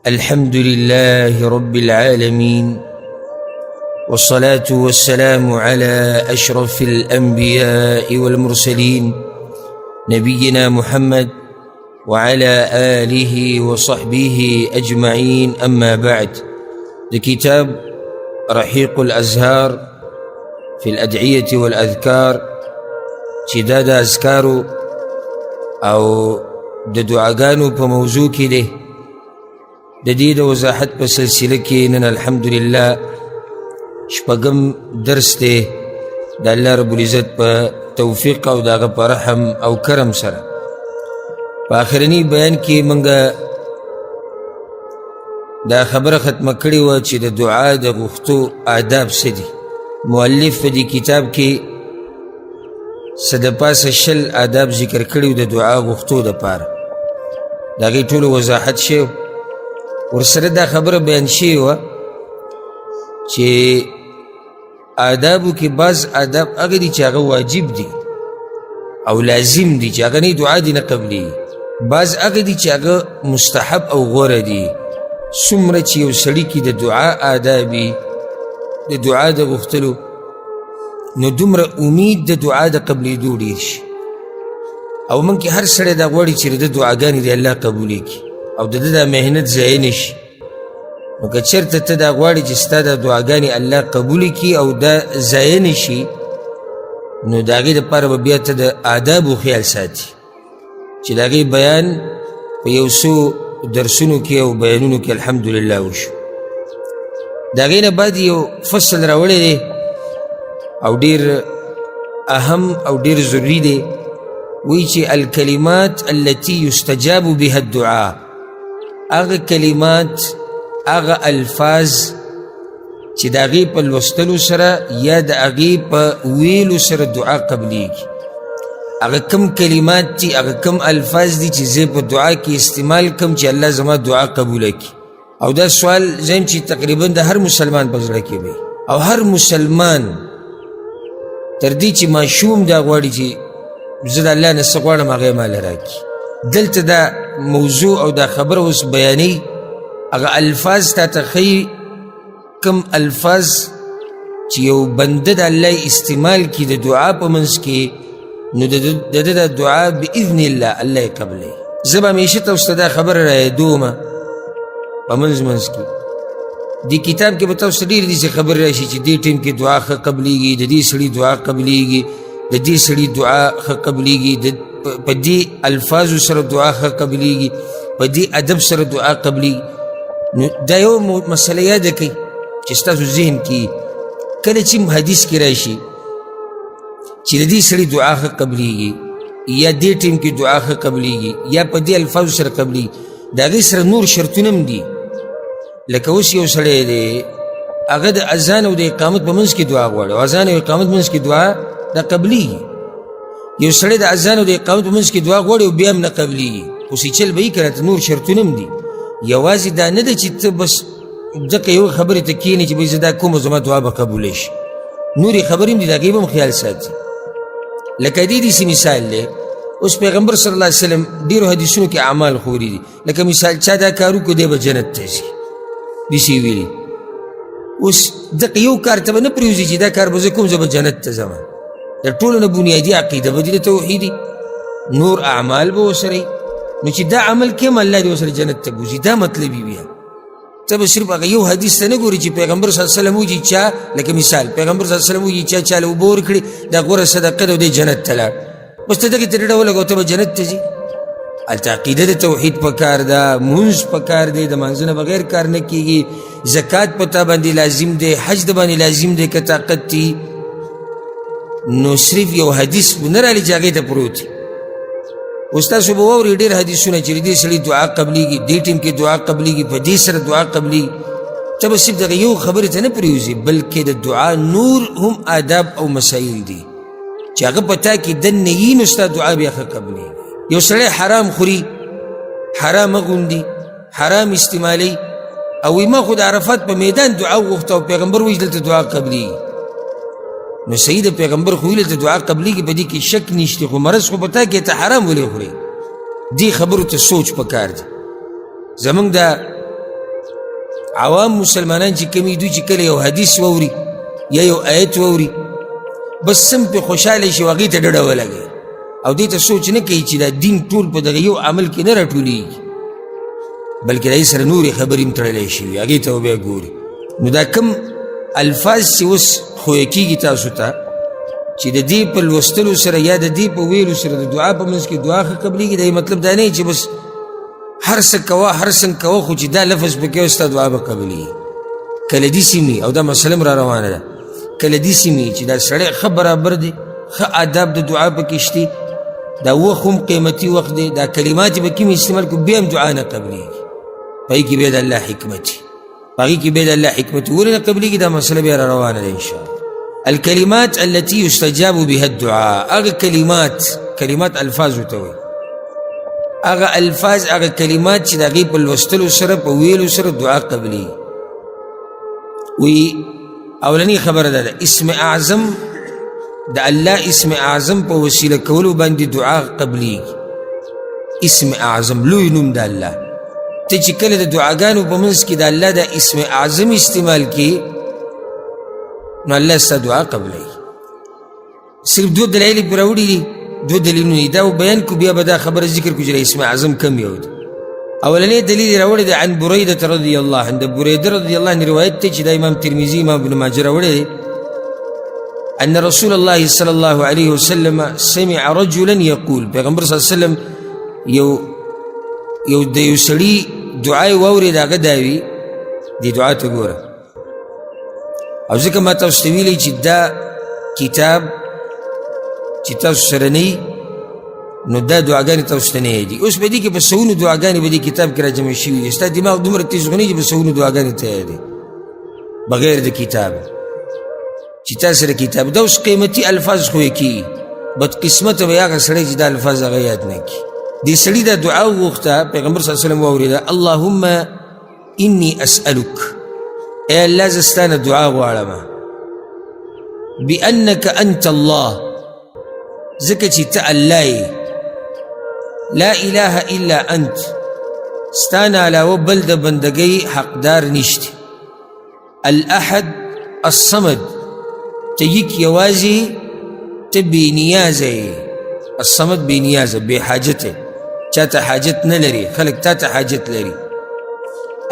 الحمد لله رب العالمين، والصلاة والسلام على أشرف الأنبياء والمرسلين نبينا محمد وعلى آله وصحبه أجمعين. أما بعد، لكتاب رحيق الأزهار في الأدعية والأذكار شداد أذكارو أو دعاقانو بموزوكي له دديد وزاحت بسلسلكي نن الحمد لله شپغم درس ده دا الله رب العزت په توفیق او داغه په رحم او کرم سره په آخرنی بیان کې منګه دا خبره ختمه کړې وه چې د دعا د غوښتو آداب څه دي. مؤلف په دې کتاب کې څه د پاسه 20 آداب ذکر کړي د دعا غوښتو دپاره، د هغې ټولو وضاحت شوی ورسره دا خبره بیان شوې وه چې آدابو کې بعض آداب هغه دي چې هغه واجب دي او لازم دي چې هغه نه دعا دي نه قبلېږي، بعض هغه دي چې هغه مستحب او غوره دي. څومره چې یو سړي کې د دعا آداب وي د دعا د غوښتلو، نو دومره امید د دعا د قبلېدو ډېر شي. او موږ کې هر سړی دا غواړي چې د دعاګانې د الله قبولې کړي او د ده دا محنت ضایع نه شي. نو که چېرته ته دا غواړې چې ستا دا دعاګانې الله قبولې کړي او دا ضایع نه شي، نو د هغې دپاره به بیا ته د آدابو خیال ساتي چې د هغې بیان په یو څو درسونو کې او بیانونو کې الحمدلله وشو. د هغې نه بعد یو فصل راوړی دی او ډېر اهم او ډېر ضروري دی. وایي چې الکلمات التي یستجاب بها الدعاء، هغه کلمات هغه الفاظ چې د هغې په لوستلو سره یا د هغې په ویلو سره دعا قبلیږي. هغه کم کلمات دي، هغه کم الفاظ دي چې زه په دعا کې استعمال کم چې الله زما دعا قبوله کړي. او دا سوال زم چې تقریبا د هر مسلمان په زړه کې وي او هر مسلمان تر دې چې ماشوم دا غواړي چې زه د الله نه څه غواړم هغه یې ماله راکړي. دلته دا موضوع او دا خبره اوس بیانوي، هغه الفاظ تا ته ښیي کم الفاظ چې یو بنده د الله استعمال کړي د دعا په منځ کې، نو د ده د دعا باذن الله الله یې قبلوي. زه به همیشه تاسو ته دا خبره رایادومه په منځ کې. دې کتاب کې به تاسو ډېرې داسې خبرې راشي چې دې ټیم کې دعا ښه قبلېږي، د دې سړي دعا قبلېږي، د دې سړي دعا ښه قبلېږي، په دې الفاظو سره دعا ښه قبلېږي، په دې ادب سره دعا قبلېږي. نو دا یو مسله یاده کړئ چې ستاسو ذهن کې کله چې حدیث کې راشي چې د دې سړي دعا ښه قبلېږي یا دې ټیم کې دعا ښه قبلېږي یا په دې الفاظو سره قبلېږي، د هغې سره نور شرطونه هم دي. لکه اوس یو سړی دی هغه د اذان او د اقامت په منځ کې دعا غواړي او اذان او اقامت منځ کې دعا دا قبلېږي. یو سړی د اذان او د اقامت په منځ کې دعا غواړي او بیا هم نه قبلېږي، خو سیچل به یې که راته نور شرطونه هم دي. یوازې دا نه ده چې ته بس ځکه یو خبرې ته کښېنې چې بهی زه دا کوم زما دعا به قبولی شي، نورې خبرې هم دي د هغې به هم خیال ساتي. لکه دې داسې مثال دی، اوس پیغمبر صلی الله علیه وسلم ډېرو حدیثونو کې اعمال خوري دي. لکه مثال چا دا کار وکړو دی به جنت ته ځي، داسې یې ویلي. اوس دقه یو کار ته به نه پرېوځي چې دا کار به زه کوم زه به جنت ته ځم. د ټولو نه بنیادي عقیده به دي د توحیدي، نور اعمال به ورسره نو چې دا عمل کیم الله دې ورسره جنت ته بوځي. دا مطلب یې بیا ته به صرف هغه یو حدیث ته نه ګورې چې پیغمبر صلی الله علیه وسلم وایي چا، لکه مثال پیغمبر صلی الله علیه وسلم وایي چا چاله اوبه ورکړي دا غوره صدقه ده او دی جنت ته لاړ، بس ته دغې ته ډډه ولګوه ته به جنت ته ځي. هلته عقیده د توحید پکار ده، مونځ پکار دی، د مانځه نه بغیر کار نه کېږي، زکات په تا باندې لازم دی، حج د باندې لازم دی که طاقت دي. نو صرف یو حدیث نه رالي چې هغې ته پروت وي. اوس تاسو به واورئ ډېر حدیثونه چې د دې سړي دعا قبلېږي، دې ټیم کې دعا قبلېږي، په دې سره دعا قبلېږي. ته به صرف دغه یو خبرې ته نه پرېوځي، بلکې د دعا نور هم آداب او مسایل دي چې هغه په تا کې دننه وي، نو ستا دعا بیا ښه قبلېږي. یو سړی حرام خوري، حرام اغوندي، حرام استعمالوي او وایي ما خو د عرفات په میدان دعا وغوښته او پیغمبر وایي دلته دعا قبلېږي. نو صحیح د پیغمبر خو ویلې ته دعا قبلېږي، په دې کې شک نشته، خو مرض خو په تا کې ته حرام ولې خورې؟ دې خبرو ته سوچ پکار دی. زمونږ د عوام مسلمانان چې کمی دوی چې کله یو حدیث ووري یا یو آیت ووري بس سم پې خوشحاله شي او هغې ته ډډه ولګوي او دې ته سوچ نه کوي چې دا دین ټول په دغه یو عمل کې نه راټولېږي بلکې د هغې سره نورې خبرې هم تړلی شوي هغې ته بیا ګوري نو دا کم الفاظ چې اوس خویه کېږي تاسو ته چې د دې په لوستلو سره یا د دې په ویلو سره د دعا په منځ کې دعا ښه قبلېږي دا مطلب دا نه چې بس هر څه کوه هر څنګه کوه خو چې دا لفظ پکې وي ستا دعا به قبلېږي کله داسې وي او دا مسله هم را روانه ده کله داسې وي چې دا سړی ښه برابر دی ښه آداب د دعا پکې شته دا وخت هم قیمتي وخت دی دا کلمات یې به کوم استعمال کړو بیا هم دعا نه قبلېږي په هغې کې بیا د الله حکمت وي په هغې کې بیا د الله حکمت ولې نه قبلېږي دا مسله بیا را روانه ده انشاءالله الكلمات التي يستجاب بها الدعاء اغا كلمات الفاظ ته وي اغا الفاظ اغا كلمات چې د هغې په لوستلو سره په ویلو سره دعا قبلېږي وی اولنی خبره ده اسم اعظم د الله اسم اعظم په وسیله کولو باندې دعا قبلېږي اسم اعظم لوی نوم د الله ته چې کله د دعاګانو په منځ کې د الله د اسم اعظم استعمال کې نو الله ستا دعا قبلوي صرف دو دلایل پرې راوړي دي دو دلیلونه دا بیان کو بیا به دا خبره ذکر کو چې اسم اعظم کم یو دی اولنی دلیل راوړی دی عن بریده رضی الله عنه د بریده رضی الله عنه روایت دی چې د امام ترمذي امام ابن ماجه راوړی دی ان رسول الله صلی الله علیه وسلم سمع رجلا یقول پیغمبر صلی الله علیه وسلم یو د یو سړي دعای واورېد هغه دا وي دې دعا ته ګوره او ځکه ما تاسو ته ویلی چې دا کتاب چې تاسو سره نه وي نو دا دعاګانې تاسو ته نه یادي اوس په دې کې به سلونو دعاګانې به دې کتاب کې را جمع شوي دي ستا دماغ دومره تیز غني چې به سلونو دعاګانې ته یادي بغیر د کتاب چې تا سره کتاب دا اوس قیمتي الفاظ خو یې کېږي بدقسمته به هغه سړی چې دا الفاظ هغه یاد نه کړي دې سړي دا دعا وغوښته پیغمبر صلی الله علیه وسلم واورېده اللهم انی اسألک اے اللہ زستانه دعا غواړم بأنك انت الله ځکه چې ته الله یې لا اله الا انت ستانه علاوه بل د بندګۍ حقدار نشته الاحد الصمد ته یک یوازې ته بې نیازه یې الصمد بې نیازه بې حاجته چاته حاجت نه لري خلک تا ته حاجت لري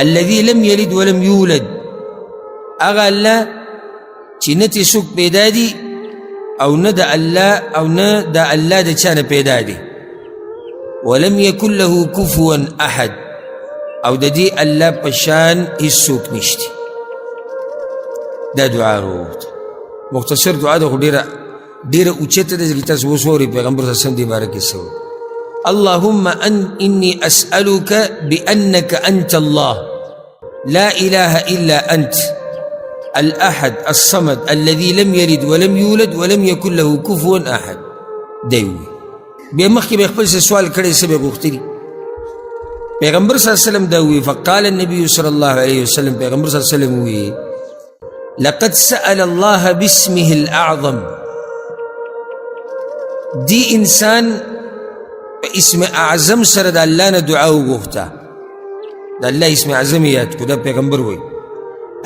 الذي لم يلد ولم يولد اغا الله چې نه تې څوک پیدا دي او نه د الله او نه د الله د چا نه پیدا دي ولم یکن له کفوا احد او د دې الله په شان هیڅوک نشته دا دعا وروت مختصر دعا ده خو ډېره اوچته ده چې تاسو اوس واورئ پیغمبر صلی الله علیه وسلم دې باره کې څه اللهم انی اسألک بأنک انت الله لا اله الا انت الأحد الصمد الذي لم يلد ولم يولد ولم يكن له كفوا أحد دیوی بیا مخکې به خپل سوال کړی څه به غوښتي پیغمبر صلی الله علیه وسلم دا وی فقال النبي صلی الله علیه وسلم پیغمبر صلی الله علیه وسلم وی لقد سأل الله باسمه الأعظم دی انسان اسم اعظم سره د الله نه دعا وغوښته د الله اسم اعظم یاد کو دا پیغمبر وی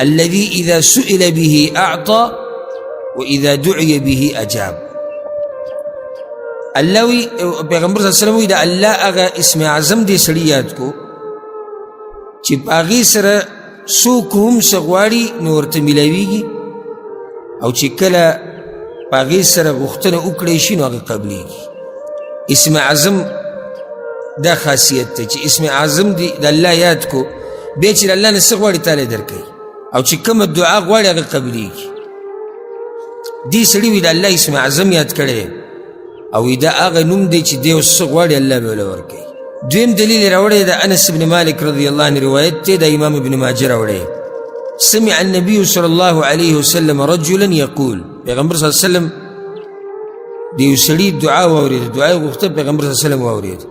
الذي إذا سئل به أعطى وإذا دعي به أجاب الله وی پیغمبر صلی الله علیه وسلم وی دا الله هغه اسم اعظم دې سړي یاد کو چې په هغې سره څوک هم څه غواړي نو ورته میلاویږي او چې کله په هغې سره غوښتنه وکړی شي نو هغه قبلیږي اسم اعظم دا خاصیت دی چې اسم اعظم دی د الله یاد کو بیا چې د الله نه څه غواړي تاله درکوي او چې کومه دعا غواړي هغه قبلیږي دې سړي وي د الله اسم اعظم یاد کړی او دا هغه نوم دی چې دی اوس څه غواړي الله به له ورکوي دویم دلیل یې راوړی د انس بن مالک رضی الله عنه روایت دی د امام ابن ماجه راوړی سمع النبي صلی الله علیه وسلم رجلا یقول پیغمبر صلی الله علیه وسلم د یو سړي دعا واورېده دعا یې غوښته پیغمبر صلی الله علیه وسلم واورېده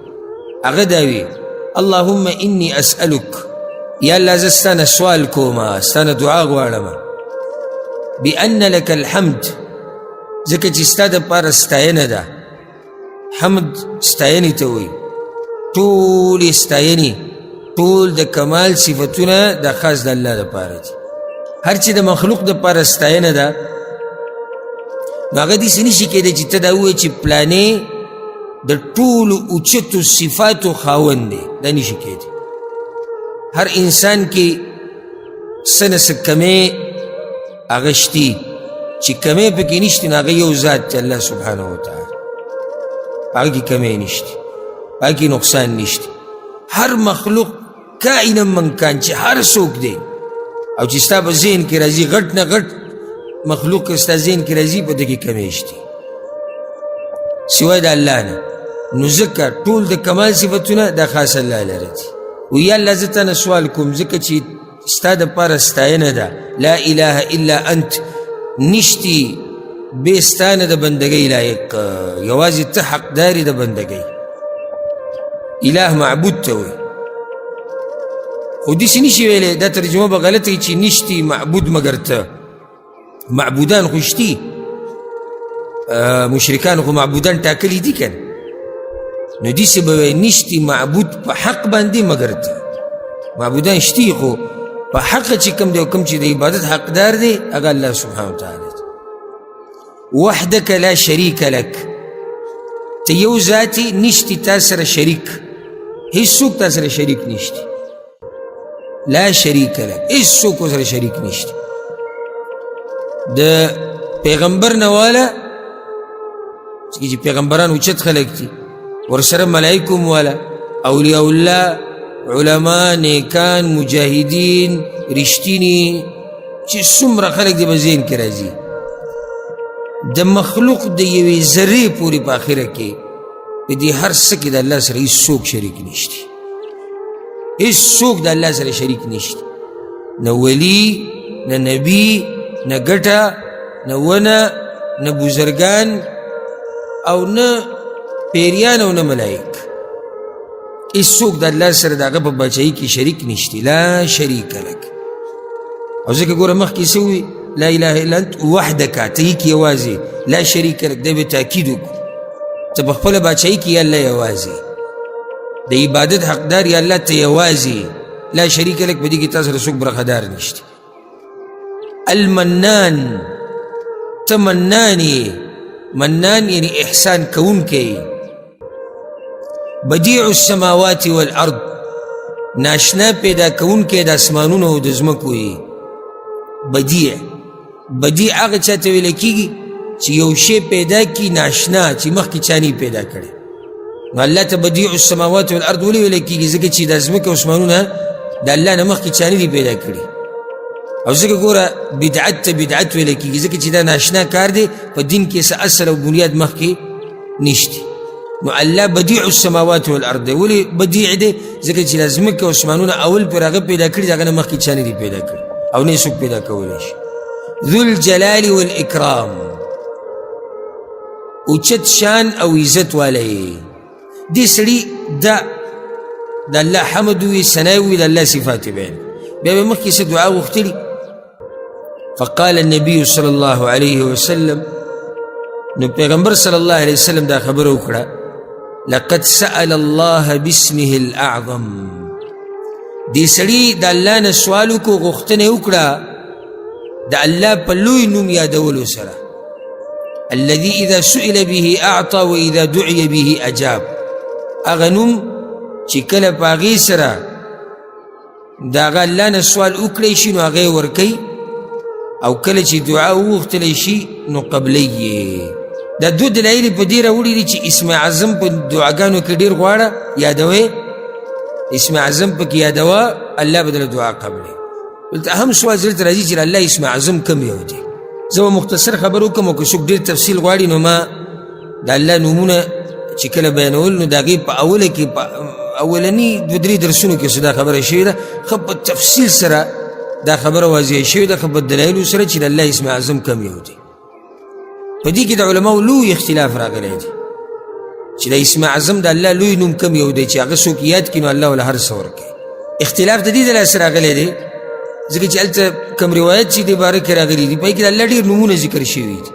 هغه دا وی اللهم انی اسألک یا الله زه ستانه سوال کومه ستانه دعا غواړم بأن لك الحمد ځکه چې ستا دپاره ستاینه ده حمد ستاینې ته وایي ټولې ستاینې ټول د کمال صفتونه دا خاص د الله دپاره دي. هر چې د مخلوق دپاره ستاینه ده نو هغه داسې نشي کېدی چې ته دا ووایې چې پلانې د ټولو اوچتو صفاتو خاوند دی، دا نشي کېدی. هر انسان کې څه نه څه کمې هغه شتي چې کمې پکې نشتي نو هغه یو ذات دی الله سبحانه وتعالی، هغه کې کمې نشتي، هغه کې نقصان نشتي. هر مخلوق کائنا من کان چې هر څوک دی او چې ستا په ذهن کې راځي غټ نه غټ مخلوق که ستا ذهن کې راځي په دې کې کمې شتي سوای د الله نه. نو ځکه ټول د کمال صفتونه دا خاص الله لره دي. ویا الله زه تانه سوال کوم ځکه چې ستا دپاره ستاینه ده لا اله الا انت، نشتی بې ستا نه د بندګۍ لایق، یوازې ته حقدار یې د بندګۍ. اله معبود ته وایي، خو داسې نشي ویلی، دا ترجمه به غلطه وي چې نشتی معبود مګر ته. معبودان خو شتي، مشرکان خو معبودان ټاکلي دي که نه، نو داسې به وایي نشتی معبود په حق باندې مګر ته. معبودان شتي خو په حق چې کوم دی او کوم چې د عبادت حقدار دی هغه الله سبحانه وتعالی دی. وحدک لا شریک لک، ته یو ذاتي نشتی تا سره شریک، هیڅوک تا سره شریک نشتی. لا شریک لک، هیڅوک سره شریک نشتی. د پیغمبر نه والا چې پیغمبران اوچت خلک دي، ورسره ملائکم والا، اولیاء الله، علما، نیکان، مجاهدین، رښتینی چې څومره خلک دی په ذهن کې راځي. د مخلوق د یوې ذرې پورې په آخره کې په دې هر څه کې د الله سره هیڅوک شریک نشتی، هیڅوک د الله سره شریک نشتی. نه ولی، نه نبی، نه ګټه، نه ونه، نه بزرگان او نه پیریان او نه ملائک. هیڅوک د الله سره د هغه په بچایي کې شریک نشتی. لا شریک لک. او ځکه ګوره مخکې څه ووي لا اله الا انت وحدک، ته یې کې یوازې، لا شریک لک دی به تاکید وکړو، ته په خپله بچایي کې یا الله یوازې، د عبادت حقدار یا الله ته یوازې، لا شریک لک، په دې کې تا سره څوک برخدار نشته. المنان، ته منان یې، منان یعنی احسان کوونکی. بدیع السماوات والارض، ناشنا پیدا کوونکی د اسمانونو او د ځمکو یې. بدیع، بدیع هغه چا ته ویلی کېږي چې یو شی پیدا کړي ناشنا چې مخکې چا نه پیدا کړی. نو الله ته بدیع السماوات والارض ولې ویلی کېږي؟ ځکه چې دا ځمکه او اسمانونه د الله نه مخکې چا نه دي پیدا کړي. او ځکه ګوره بدعت ته بدعت ویلی کېږي ځکه چې دا ناشنا کار دی، په دین کې څه اصل او بنیاد مخکې نشتی. نو الله بدیع السماوات والارض دی. ولې بدیع دی؟ ځکه چې دا ځمکه او اسمانونه اول پر هغه پیدا کړي، د هغه نه مخکې چا نه دي پیدا کړي او نه یې څوک پیدا کولی شي. ذو الجلال والاکرام، اوچت شان او عزت والی. دې سړي د الله حمد وي، ثنا وي، د الله صفات بیان. بیا به مخکې څه دعا غوښتلي. فقال النبي صلى الله عليه وسلم، نو پیغمبر صلی الله علیه وسلم دا خبره وکړه، لقد سأل الله باسمه الاعظم. دې سړي د الله نه سوال وکړو، غوښتنه وکړه د الله په لوی نوم یادولو سره. الذي اذا سئل به اعطى واذا دعي به اجاب. هغه نوم چې کله په هغې سره د هغه الله نه سوال وکړی شي نو هغه یې ورکوي، او کله چې دعا وغوښتلی شي نو قبلی یې. دا دو دلایل په دې راوړي دي چې اسم اعظم په دعاګانو کې ډېر غواړه، یادوئ اسم اعظم پکې یادوه، الله به دله دعا قبلوي. دلته اهم سوال دلته راځي چې الله اسم اعظم کوم یو دی. زه به مختصر خبر وکړم او که څوک ډېر تفصیل غواړي نو ما د الله نومونه چې کله بیانول نو د هغې په اوله کې په اولني دوه درې درسونو کې څه دا خبره شوې ده، ښه په تفصیل سره دا خبره واضح شوې ده، ښه په دلایلو سره چې د الله اسم اعظم کوم یو دی. په دې کې د علماو لوی اختلاف راغلی دی چې د اسم اعظم د الله لوی نوم کوم یو دی چې هغه څوک یاد کړي نو الله له هر څه ورکوي. اختلاف د دې د لاسه راغلی دی ځکه چې هلته کوم روایت چې دې باره کې راغلي دي په هغې کې د الله ډېر نومونه ذکر شوي دي.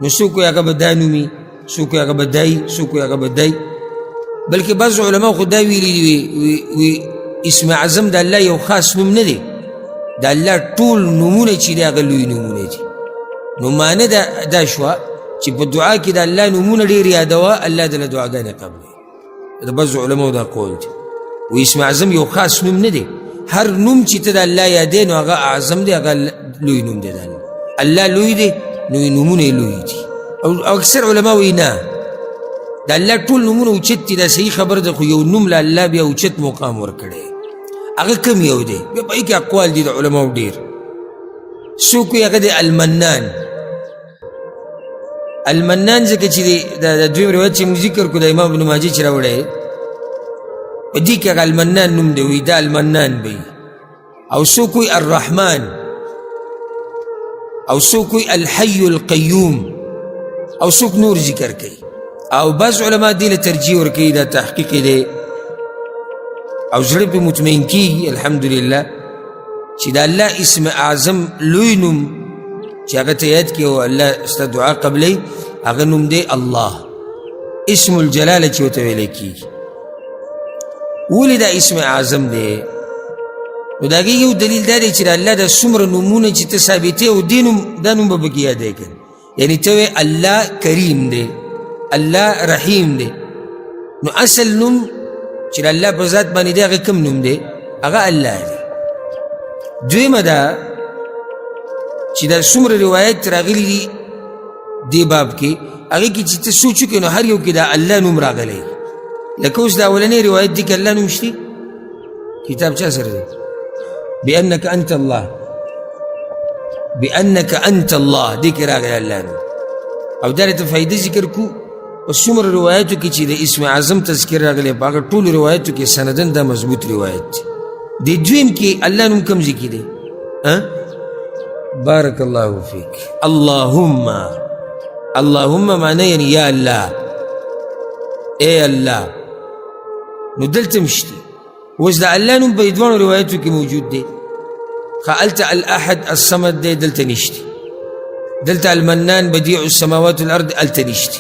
نو څوک وایي هغه به دا نومي، څوک وایي هغه به دای، څوک وایي هغه به دای. بلکې بعضو علماو خو دا ویلي دي، وی اسم اعظم د الله یو خاص نوم نه دی، د الله ټول نومونه چې دی هغه لوی نومونه دي. نو معنی دا شوه چې په دعا کې د الله نومونه ډېر یادوه، الله دله دعاګانې قبلوي. د بعضو علماو دا قول دی، و اسم اعظم یو خاص نوم نه دی، هر نوم چې ته د الله یادې نو هغه اعظم دی، هغه لوی نوم دی. د الله لوی دی نو نومونه یې لوی دي. او اکثر علما وایي نه، د الله ټول نومونه اوچت دي، دا صحیح خبر ده، خو یو نوم له الله بیا اوچت مقام ورکړی، هغه کم یو دی، بیا په هغې کې اقوال دي د علماو ډېر. څوک وایي هغه دی المنان. المنان ځکه چې د دویم روایت چې موږ ذکر کړو د امام ابن ماجه چې راوړی په دې کې هغه المنان نوم دی، وایي دا المنان به. او څوک وایي الرحمن، او څوک وایي الحي القیوم، او څوک نور ذکر کوي. او بعض علما دې له ترجیح ورکوي، دا تحقیق دی او زړه پې مطمئن کېږي الحمدلله چې د الله اسم اعظم لوی نوم چې هغه ته یاد کړي او الله ستا دعا قبلوي، هغه نوم دی الله، اسم الجلاله چې ورته ویلی کېږي. ولې دا اسم اعظم دی؟ نو د هغې یو دلیل دا دی چې د الله دا څومره نومونه چې ته ثابتې او دې نوم دا نوم به پکې یادی کړي. یعنی ته وایې الله کریم دی، الله رحیم دی، نو اصل نوم چې د الله په ذات باندې دی هغه کوم نوم دی؟ هغه الله دی. دویمه ده چې دا څومره روایت راغلي دي دې باب کې، هغې کې چې ته سوچ وکړې نو هر یو کې دا الله نوم راغلی. لکه اوس دا اولنی روایت دی کې الله نوم شته، کتاب چا سره دی؟ بأنك أنت الله، بأنك أنت الله دې کې راغلی الله نوم. او دا ته فایده ذکر کو په څومره روایتو کې چې د اسم اعظم تذکر راغلی، په هغه ټولو روایتو کې سندن دا مضبوط روایت دی. د دویم کې الله نوم کوم ځای کې دی؟ بارک الله فیک. اللهم، اللهم معنی یعنی یا الله، اے الله. نو دلته مشته اوس د الله نوم په دوانو روایتو کې موجود دی، هلته الاحد الصمد دی، دلته نشته. دلته المنان بدیع السماوات والارض، هلته نشته.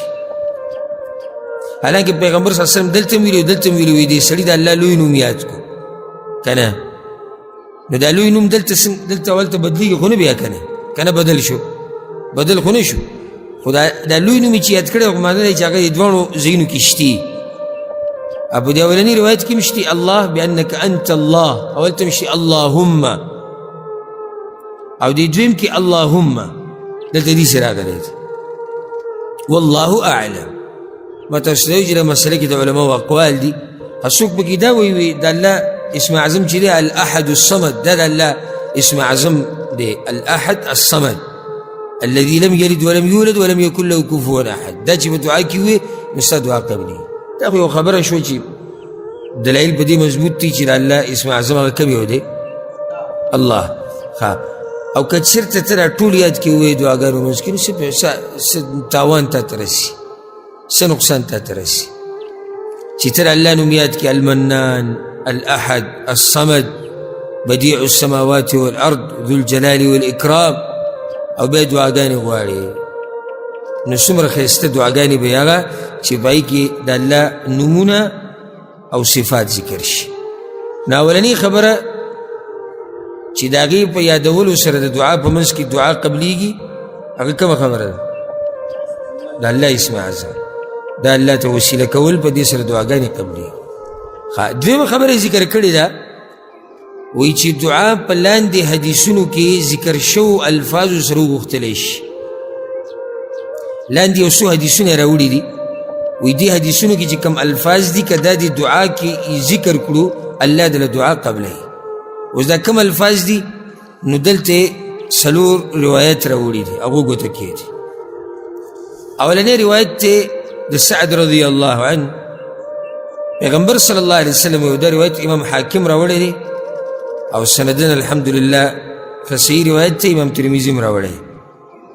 حالانکه پیغمبر صلی الله علیه وسلم دلته ویلي دلته ویلي دی سړي د الله لوی نوم یاد کو که نه. نو دا لوی نوم دلته ولته بدلیږي خو نه بیا که نه بدل شو، بدل خو نه شو، خو دا لوی نوم چې یاد کړی خو معنی دی چې هغه دواړو ځایونو کې شتي. او په دې اولني روایت کې مشتي الله بأنك أنت الله، او هلته مشتي اللهم، او دې دویم کې اللهم دلته دې سره راغلی دی. والله اعلم. ما تاسو ته وایي چې دا مسله کې د علماو اقوال دي. څوک پکې دا وایي د الله اسم اعظم چې دی الاحد الصمد، دا د الله اسم اعظم دی، الاحد الصمد الذي لم يلد ولم يولد ولم يكن له كفوا احد. دا چې په دعا کې وي نو ستا دعا قبلي. دا خو یو خبره شو چې دلایل په دې مضبوط دي چې د الله اسم اعظم هغه کوم یو دی؟ الله. او که چېرته ته دا ټول یاد کړې ووایې دعاګانو منځ کې نو څه تاوان تا ته رسي، څه نقصان تا ته رسي چې ته د الله نوم یاد کړې المنان، الاحد، الصمد، بديع السماوات والارض، ذو الجلال والاکرام، او بیا دعاګانې غواړې. نو څومره ښایسته دعاګانې به هغه چې په هغې کې د الله نومونه او صفات ذکر شي. نو اولنۍ خبره چې د هغې په یادولو سره د دعا په منځ کې دعا قبلیږي، هغه کومه خبره ده؟ د الله اسم اعظم، د الله ته وسیله کول، په دې سره دعاګانې قبلیږي. دویمه خبره یې ذکر کړې ده، وایي چې دعا په لاندې حدیثونو کې ذکر شو الفاظو سره وغوښتلی شي. لاندې یو څو حدیثونه یې راوړي دي، وایي دې حدیثونو کې چې کوم الفاظ دي که دا د دعا کې ذکر کړو الله دله دعا قبلوي. اوس دا کوم الفاظ دي؟ نو دلته څلور روایت راوړي دي، هغو ګوته کې دي. اولنی روایت ته د سعد رضی الله عنه، پیغمبر صلی الله علیه وسلم یو دا روایت امام حاکم راوړی دی او سندن الحمدلله فصحیح روایت ته امام ترمذی هم راوړی.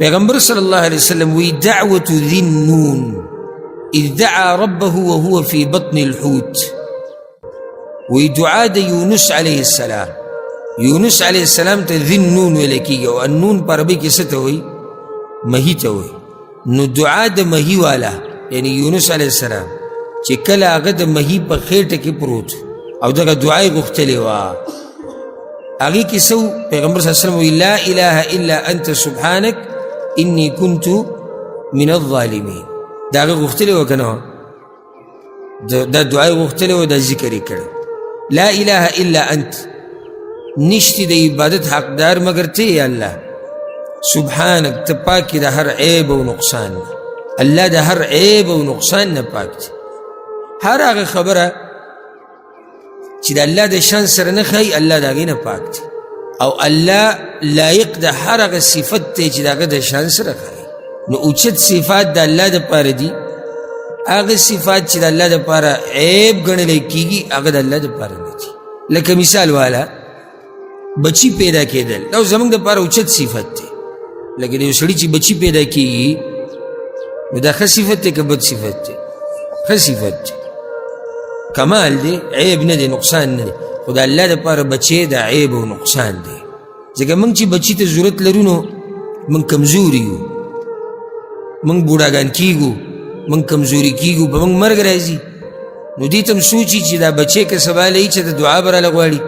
پیغمبر صلی الله علیه وسلم وی دعوة ذی النون اذ دعا ربه وهو في بطن الحوت. وی دعا د یونس علیه السلام، یونس علیه السلام ته ذی النون ویل کېږي، او النون په عربي کې څه ته وایي؟ مهي ته وایي. نو دعا د مهي والا یعنی یونس علیه السلام چې کله هغه د مهي په خېټه کې پروت او دغه دعا یې غوښتلې وه. هغې کې څه پیغمبر صلی الله علیه وسلم وایي لا اله الا انت سبحانک انی كنت من الظالمین. دا هغه غوښتلې وه که نه وه؟ دا دعا یې غوښتلې وه، دا ذکر یې کړی. لا اله الا انت، نشتی د عبادت حقدار مگر ته یا الله. سبحانک، ته پاک د هر عیب او نقصان نه. الله د هر عیب او نقصان نه پاک دی. هر هغه خبره چې د الله د شان سره نه ښایي، الله د هغې نه پاک دی. او الله لایق د هر هغه صفت دی چې د هغه د شان سره ښایي. نو اوچت صفات د الله دپاره دي. هغه صفات چې د الله دپاره عیب ګڼلی کېږي، هغه د الله دپاره نه دي. لکه مثال والا بچی پیدا کېدل، دا زموږ دپاره اوچت صفت دی. لکه د یو سړي چې بچی پیدا کېږي، نو دا ښه صفت دی که بد صفت دی؟ ښه صفت دی، کمال دی، عیب نه دی، نقصان نه دی. خو د الله دپاره بچی د عیب او نقصان دی. ځکه موږ چې بچي ته ضرورت لرو، نو موږ کمزوري یو، موږ بوډاګان کېږو، موږ کمزوري کېږو، په موږ مرګ راځي. نو دې ته هم سوچي چې دا بچی که سبا لهیي چې د دعا به راله غواړي،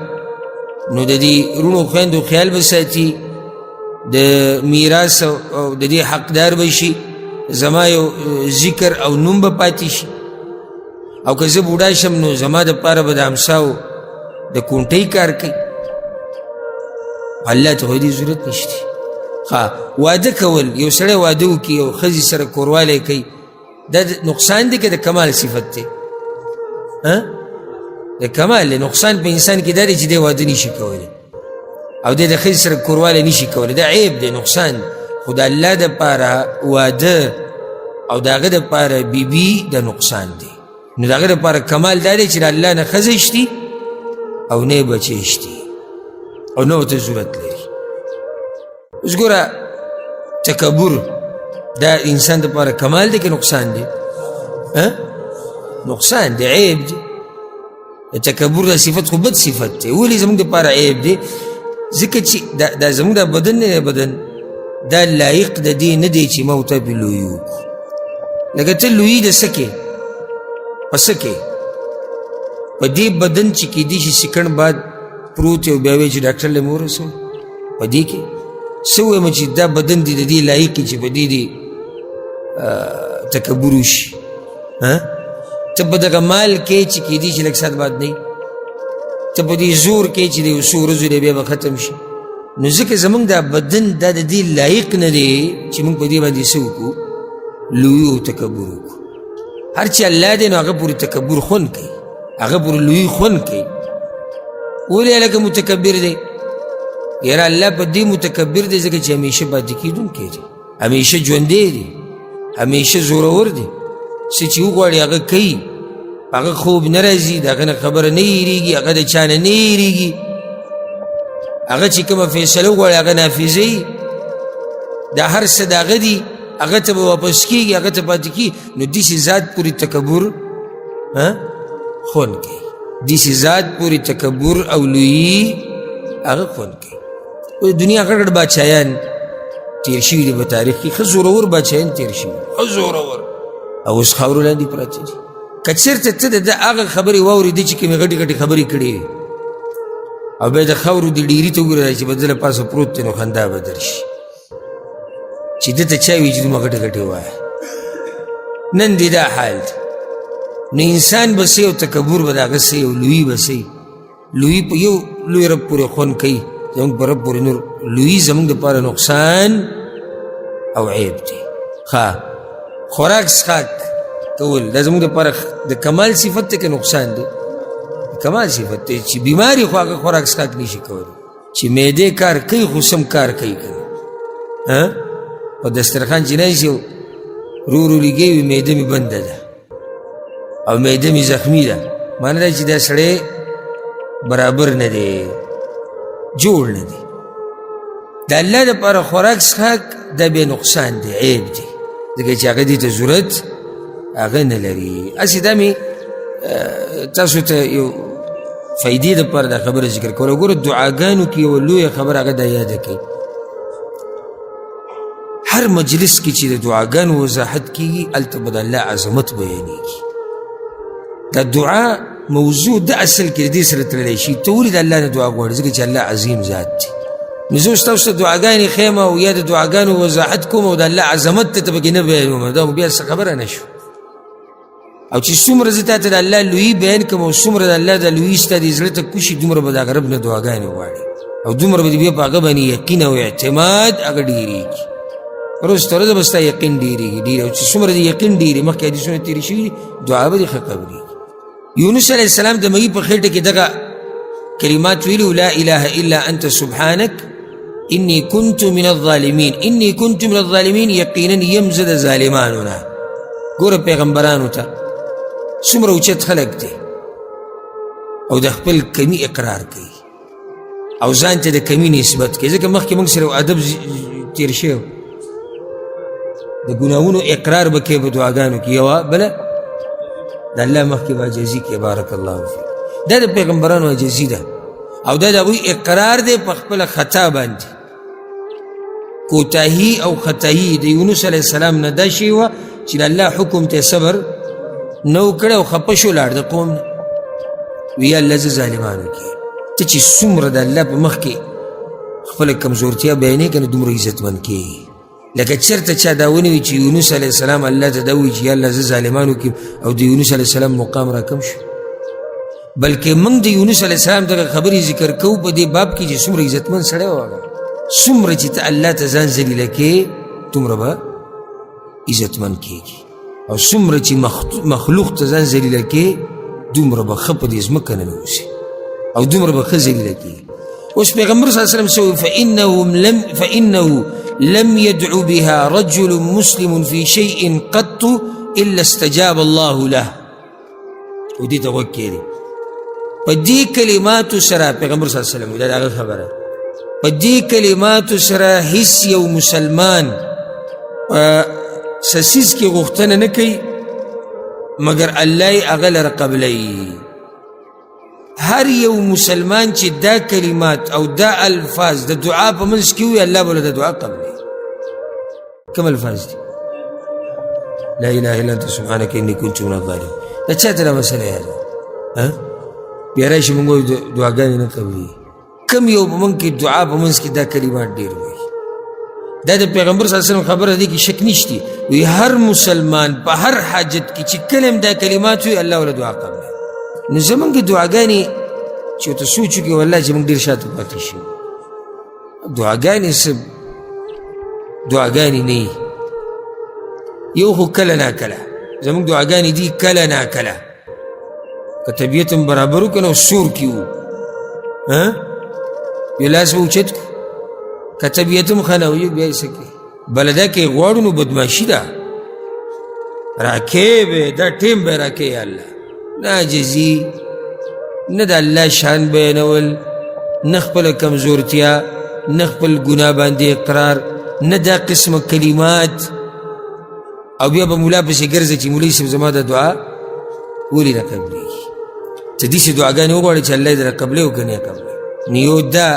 نو د دې وروڼو خویندو خیال به ساتي، د میراث او د دې حقدار به شي، زما یو ذکر او نوم به پاتې شي. او که زه بوډا شم، نو زما دپاره به د امساو د کونټۍ کار کوي. الله ته خو دې ضرورت نشته. واده کول، یو سړی واده وکړي، یو ښځې سره کوروالی کوي، دا نقصان دی که د کمال صفت دی؟ د کمال دی. نقصان په انسان کې دا دی چې دی واده نشي کولی، او دی د ښځې سره کوروالی نشي کولی، دا عیب دی، نقصان. خو د الله دپاره واده او د هغه دپاره بیبي د نقصان دی. نو د هغه دپاره کمال دا دی چې د الله نه ښځه شتي او نه یې بچی شتي، او نه ورته ضرورت لري. اوس ګوره، تکبر دا انسان دپاره کمال دی که نقصان دی؟ نقصان دی، عیب دی. تکبر دا صفت خو بد صفت دی. ولې زموږ دپاره عیب دی؟ ځکه چې دا زموږ دا بدن نه دی، بدن دا لایق د دې نه دی چې ما ورته پې لویي وکړو. لکه ته لویي د څه کې؟ په څه کې؟ په دې بدن چې کېدی شي سیکنډ بعد پروت یو، بیا وایي چې ډاکټر له مې ورسوه. په دې کې څه ووایم چې دا بدن دی د دې لایق چې په دې دې تکبر وشي؟ ته په دغه مال کې چې کېدی شي لږ ساعت بعد نه، ته په دې زور کې چې د یو څو ورځو دی بیا به ختم شي. نو ځکه زموږ دا بدن دا د دې لایق نه دی چې موږ په دې باندې څه وکړو؟ لویي او تکبر وکړو. هر چې الله دی نو هغه پورې تکبر خوند کوي، هغه پورې لویي خوند کوي. ولې هلکه متکبر دی؟ یاره الله په دې متکبر دی ځکه چې همیشه پاتې کېدونکی دی، همیشه ژوندی دی، همیشه زورور دی. څه چې وغواړي هغه کوي، هغه خوب نه راځي، د هغه نه خبره نه هېرېږي، هغه د چا نه نه هېرېږي. هغه چې کومه فیصله وغواړي هغه نافظوي. دا هر څه د هغه دي، هغه ته به واپس کېږي، هغه ته پاتې کېږي. نو داسې ذات پورې تکبر خوند کوي، داسې ذات پورې تکبر او لویي هغه خوند کوي. اوس دنیا غټ غټ بادشاهیان تېر شوي دي په تاریخ کې، ښه زورور بادشاهیان تېر شوي، ښه زورور، او اوس خاورو لاندې پراته دي. که چېرته ته د ده هغه خبرې واورېدې چې کومې غټې غټې خبرې کړې وي، او بیا د خاورو د ډیري ته وګوره چې بدله پاسه پروت دی، نو خندا به در شي چې ده ته چا وي چې دومره غټې غټې ووایه. نن دی دا حال دی. نو انسان به څه او تکبر به د هغه څه او لویي به څه. لویي په یو لوی رب پورې خوند کوي، زموږ په رب پورې نور لویي زموږ دپاره نقصان او عیب دی. خوراک څښاک کول دا زموږ دپاره د کمال صفت دی که نقصان دی؟ کمال صفت دی. چې بیماري خو هغه خوراک څښاک نشي کولی، چې معدې کار کوي خو سم کار کوي که نه. په دسترخوان چې ناست یو رو رو لګی وي، معده مې بنده ده او معده مې زخمي ده، معنی دا چې دا سړی برابر نه دی، جوړ نه دی. د الله دپاره خوراک څښاک دا بیا نقصان دی، عیب دی، ځکه چې هغه دې ته ضرورت هغه نه لري. هسې دا مې تاسو ته یو فایدې دپاره دا خبره ذکر کوله. ګوره دعاګانو کې یوه لویه خبره هغه دا یاده کوي، هر مجلس کې چې د دعاګانو وضاحت کېږي هلته به د الله عظمت بیانېږي. دا دعا موضوع د اصل کې دې سره تړلی شي ته ولې د الله نه دعا غواړې ځکه چې الله عظیم ذات دی نو زه اوس تاسو ته دعاګانې ښیم او یا د دعاګانو وضاحت کوم او د الله عظمت ته پکې نه بیانوم دا بیا څه خبره نه شو او چې څومره زه تا ته د الله لویي بیان کوم او څومره د الله د لویي ستا د زړه ته کوشي دومره به د هغه رب نه دعاګانې غواړې او دومره به دې بیا په هغه باندې یقین او اعتماد هغه ډېرېږي روز تر ورځه به ستا یقین ډېرېږي ډېر او چې څومره د یقین ډېرې مخکې حدیثونه تېرې شوي دعا به دې ښه قبلېږي یونس علیه السلام د مږي په خېټه کې دغه کلمات ویلو لا اله الا انت سبحانک انی کنت من الظالمین انی کنت من الظالمین یقینا یم زه د ظالمانو نه ګوره پیغمبرانو ته څومره اوچت خلک دی او د خپل کمی اقرار کوي او ځان ته د کمی نسبت کوي ځکه مخکې موږ سره ادب تېر شوی د ګناهونو اقرار به کوې په دعاګانو کې یوه بله د الله مخکې به عاجزي کوې بارک الله فیک دا د پیغمبرانو عاجزي ده او دا د هغوی اقرار دی په خپله خطا باندې کوتاهي او خطاهي د یونس علیه السلام نه دا شی وه چې د الله حکم ته صبر نه و کړی او خفه شو لاړ د قوم نه وی الله زه ظالمانو کې ته چې څومره د الله په مخ کې خپله کمزورتیا بیانې که نه دومره عزتمند کېږي لکه چېرته چا دا ونوي چې یونس علیه السلام الله ته دا وایي چې یا الله زه ظالمانو کې او د یونس علیه السلام مقام را کم شو بلکې موږ د یونس علیه السلام دغه خبرې ذکر کوو په دې باب کې چې څومره عزتمند سړی و هغه څومره چې ته الله ته ځان ذلیله کې دومره به عزتمند کېږي او څومره چې مخلوق ته ځان ذلیله کې دومره به ښه په دې ځمکه ننوځي او دومره به ښه ذلیله کېږي اوس پیغمبر صلی الله علیه وسلم فإنه لم يدعو بها رجل مسلم في شيء قط إلا استجاب الله له ودې ته غوږ کېږدي په دې کلماتو سره پیغمبر صلی الله علیه وسلم دا د هغه خبره په دې کلماتو سره هیڅ یو مسلمان څه څیز کې غوښتنه نه کوي مګر الله یې هغه لره قبلوي هر یو مسلمان چې دا کلمات او دا الفاظ د دعا په منځ کې وي الله به له د دعا قبلوي کوم الفاظ دي لا اله الا انت سبحانك اني كنت من الظالمين دا چاته دا مسله یاده بیا راشي موږ وایو دعاګانې نه قبلېږي کم یو په موږ کې دعا په منځ کې دا کلمات ډېر وایي دا د پیغمبر صلی الله علیه وسلم خبره دی کې شک نشتی وی هر مسلمان په هر حاجت کې چې کله هم دا کلمات وي الله وله دعا قبلوي نو زمونږ دعاګانې چې ورته سوچ وکړي والله چې موږ ډېر شاته پاتې شوي دعاګانې څه دعاګانې نه وي یو خو کله ناکله زمونږ دعاګانې دي کله ناکله که طبیعت هم برابر وکړو نو سور کې وو یو لاس به اوچت کړو که طبیعت هم ښه نه وي بیا یې څه کوي بله دا کې غواړو نو بدماشي ده راکې به دا ټیم به راکې یا الله نه عاجزي نه د الله شان بیانول نه خپله کمزورتیا نه خپل ګناه باندې اقرار نه دا قسمه کلمات او بیا به ملا پسې ګرځه چې مولوي صاحب زما د دعا ولې نه قبلېږي ته داسې دعاګانې وغواړې چې الله یې درله قبلوي او که نه یې قبلوي نو یو دا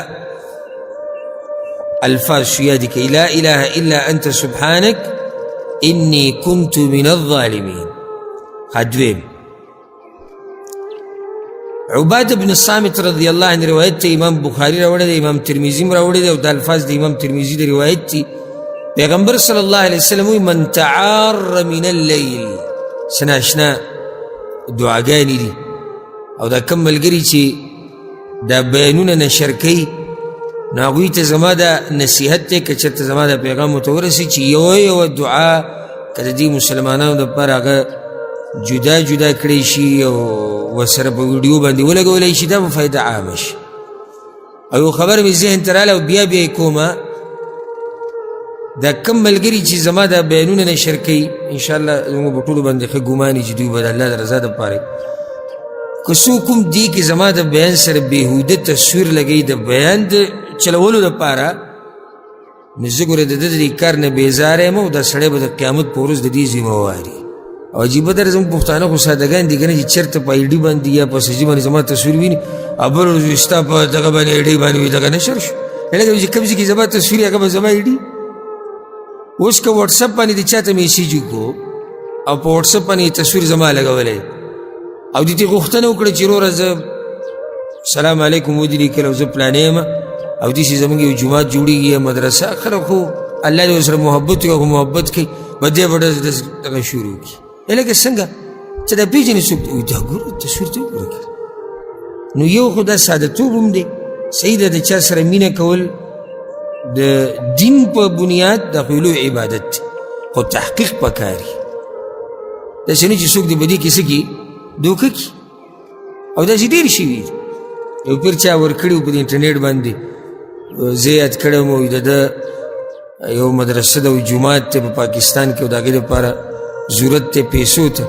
الفاظ شو یادې کوي لا اله الا انت سبحانك اني كنت من الظالمين دویم عباده بن الصامت رضی الله عنه روایت ته امام بخاری راوړی دی امام ترمذي هم راوړی دی او دا الفاظ د امام ترمذي د روایت دي پیغمبر صلی الله علیه وسلم وی من تعار من الليل سناشنا دعاګانې دي او دا کم ملګري چې دا بیانونه نشر کوي نو هغوی ته زما دا نصیحت دی که چېرته زما دا پیغام ورته ورسي چې یوه دعا که د دې مسلمانانو دپاره هغه جدا جدا کړی شي او ورسره په ویډیو باندې ولګولی شي دا به فایده عامه شي او یو خبر مې ذهن ته راغله او بیا بیا یې کومه دا کم ملګري چې زما دا بیانونه نشر کوي انشاءالله زموږ په ټولو باندې ښه ګمان چې دوی به د الله د رضا دپاره که څوک هم دې کې زما د بیان سره بېهوده تصویر لګوي د بیان د چلولو دپاره نو زه ګوره د ده د دې کار نه بېزاره یم او دا سړی به د قیامت په ورځ د دې ذمهواري او عجیبه در زموږ پښتانه خو سادهګان دي که نه چې چېرته په آی ډي باندې یا په سجي باندې زما تصویر ویني او بل ورځ ستا په دغه باندې آی ډي باندې وي دغه نشر شو لکه چې کوم ځای کې زما تصویر هغه به زما آی ډي اوس که وټسپ باندې د چا ته میسیج وکړو او په وټسپ باندې تصویر زما لګولی او دې ته غوښتنه وکړه چې وروره زه سلام علیکم ودې لیکل او زه پلانې یم او داسې زموږ یو جومات جوړېږي یا مدرسه خلک خو الله دې ورسره محبت وي او محبت کوي به دی به دغه شروع کړي لکه څنګه چې دا پېژنې څوک دا ګوره تصویر ته وګوره نو یو خو دا سادهتوب هم دی صحیح ده د چا سره مینه کول د دین په بنیاد د خلو عبادت دی خو تحقیق پکاري داسې نه چې څوک دې په دې کې څه کي دوکه کي او داسې ډېر شوي دي یو پیر چا ورکړي وو په انټرنیټ باندې زه یاد کړی وم د ده یو مدرسه ده او جومات دی په پاکستان کې او د هغې دپاره ضرورت دی پیسو ته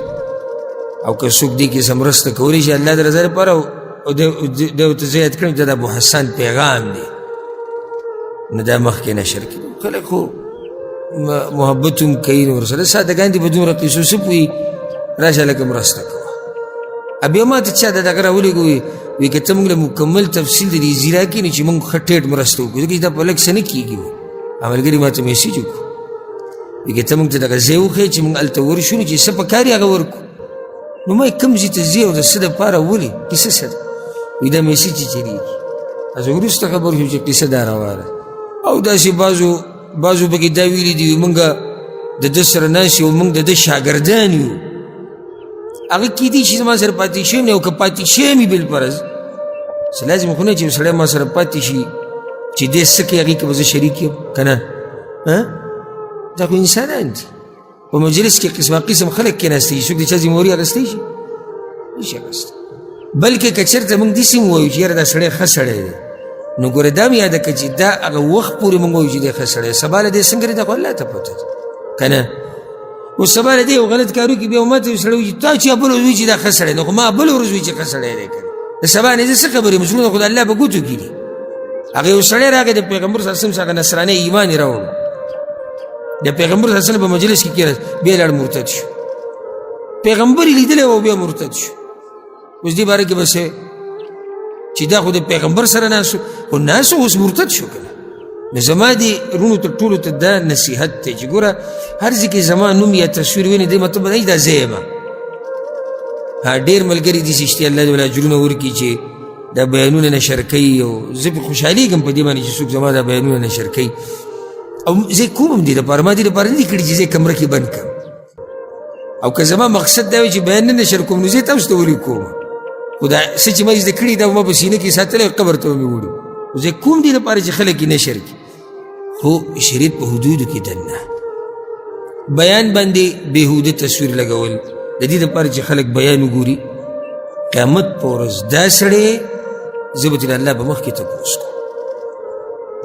او که څوک دې کې څه مرسته کولی شي الله د رضا لپاره او ده ورته زه یاد کړم چې د ابو حسان پیغام دی نو دا مخکې نشر کړي خلک خو محبت هم کوي نو ورسره سادهګان دي په دومره قیسو څه پوهي راشه لکه مرسته کوه بیا ما ته چا دغه راولېږه وایي که ته موږ له مکمل تفصیل د دې زیرا کړي نو چې موږ ښه ټیټ مرسته وکړو ځکه چې دا په لږ څه نه کېږي ملګري ما ته میسیج وکړو وایي که ته موږ ته دغه ځای وښیې چې موږ هلته ورشو نو چې څه پکار یې هغه ورکړو نو ما کوم ځای ته ځې او د څه دپاره ولې کیسه څه ده وایي دا میسیج چې چلېږي زه وروسته خبر شو چې قیسه دا روانه او داسې بعضو پکې دا ویلي دي موږ د ده سره ناست یو موږ د ده شاګردان یو هغه کیدی چې زما سره پاتې شوی نه او که پاتې شوی مې بالفرض څه لازم خو نه چې یو سړی ما سره پاتې شي چې دې څه کوي هغې کې به زه شریک یم که نه دا خو انسانان دي په مجلس کې قسمه قسم خلک کېناستی شي څوک د چا ذمهواري اخیستی شي نشي اخیستی بلکې که چېرته موږ داسې هم ووایو چې یاره دا سړی ښه سړی دی نو ګوره دا م یاده کړه چې دا هغه وخت پورې موږ وایو چې دی ښه سړی سبا له دې څنګه دی دا خو الله ته پته ده که نه اوس سبا له دې یو غلط کار وکړي بیا ما ته یو سړی وایي چې تا چې بله ورځ وایي چې دا ښه سړی دی خو ما بله ورځ وایي چې ښه سړی دی که نه د سبا نه زه څه خبرې مسلمونه خو د الله په ګوتو کې دي هغه یو سړی راغی د پیغمبر صلی الله علیه وسلم څخه نصرانۍ ایمان یې راوړو د پیغمبر صلی الله علیه وسلم په مجلس کې کېناست بیا لاړ مرتد شو پیغمبر یې لیدلی و بیا مرتد شو اوس دې باره کې به څه چې دا خو د پیغمبر سره ناست خو ناست اوس مرتد شو که نه نو زما دې رونو ته ټولو ته دا نصیحت دی چې ګوره هر ځای کې زما نوم یا تصویر وینې دی مطلب نه دا زه یم ډېر ملګري دي چې الله دې ول اجرونه ورکړي چې دا بیانونه نشر کوي او زه پې خوشحالېږم په دې باندې چې څوک زما دا بیانونه نشر کوي او زه کوم هم دې دپاره ما دې دپاره نه دي کړي چې زه کمره کې بند کړم او که زما مقصد دا وي چې بیان نه نشر کوم نو زه تاسو ته ولې کوم خو دا څه چې ما زده کړي دا ما په سینه کې ساتلی قبر ته مې وړو زه کوم دې لپاره چې خلک یې نشر کړي خو شریعت په حدودو کې دننه بیان باندې بېهوده تصویر لګول د دې لپاره چې خلک بیان وګوري قیامت په ورځ دا سړی زه به ترې الله په مخ کې تپوس کوم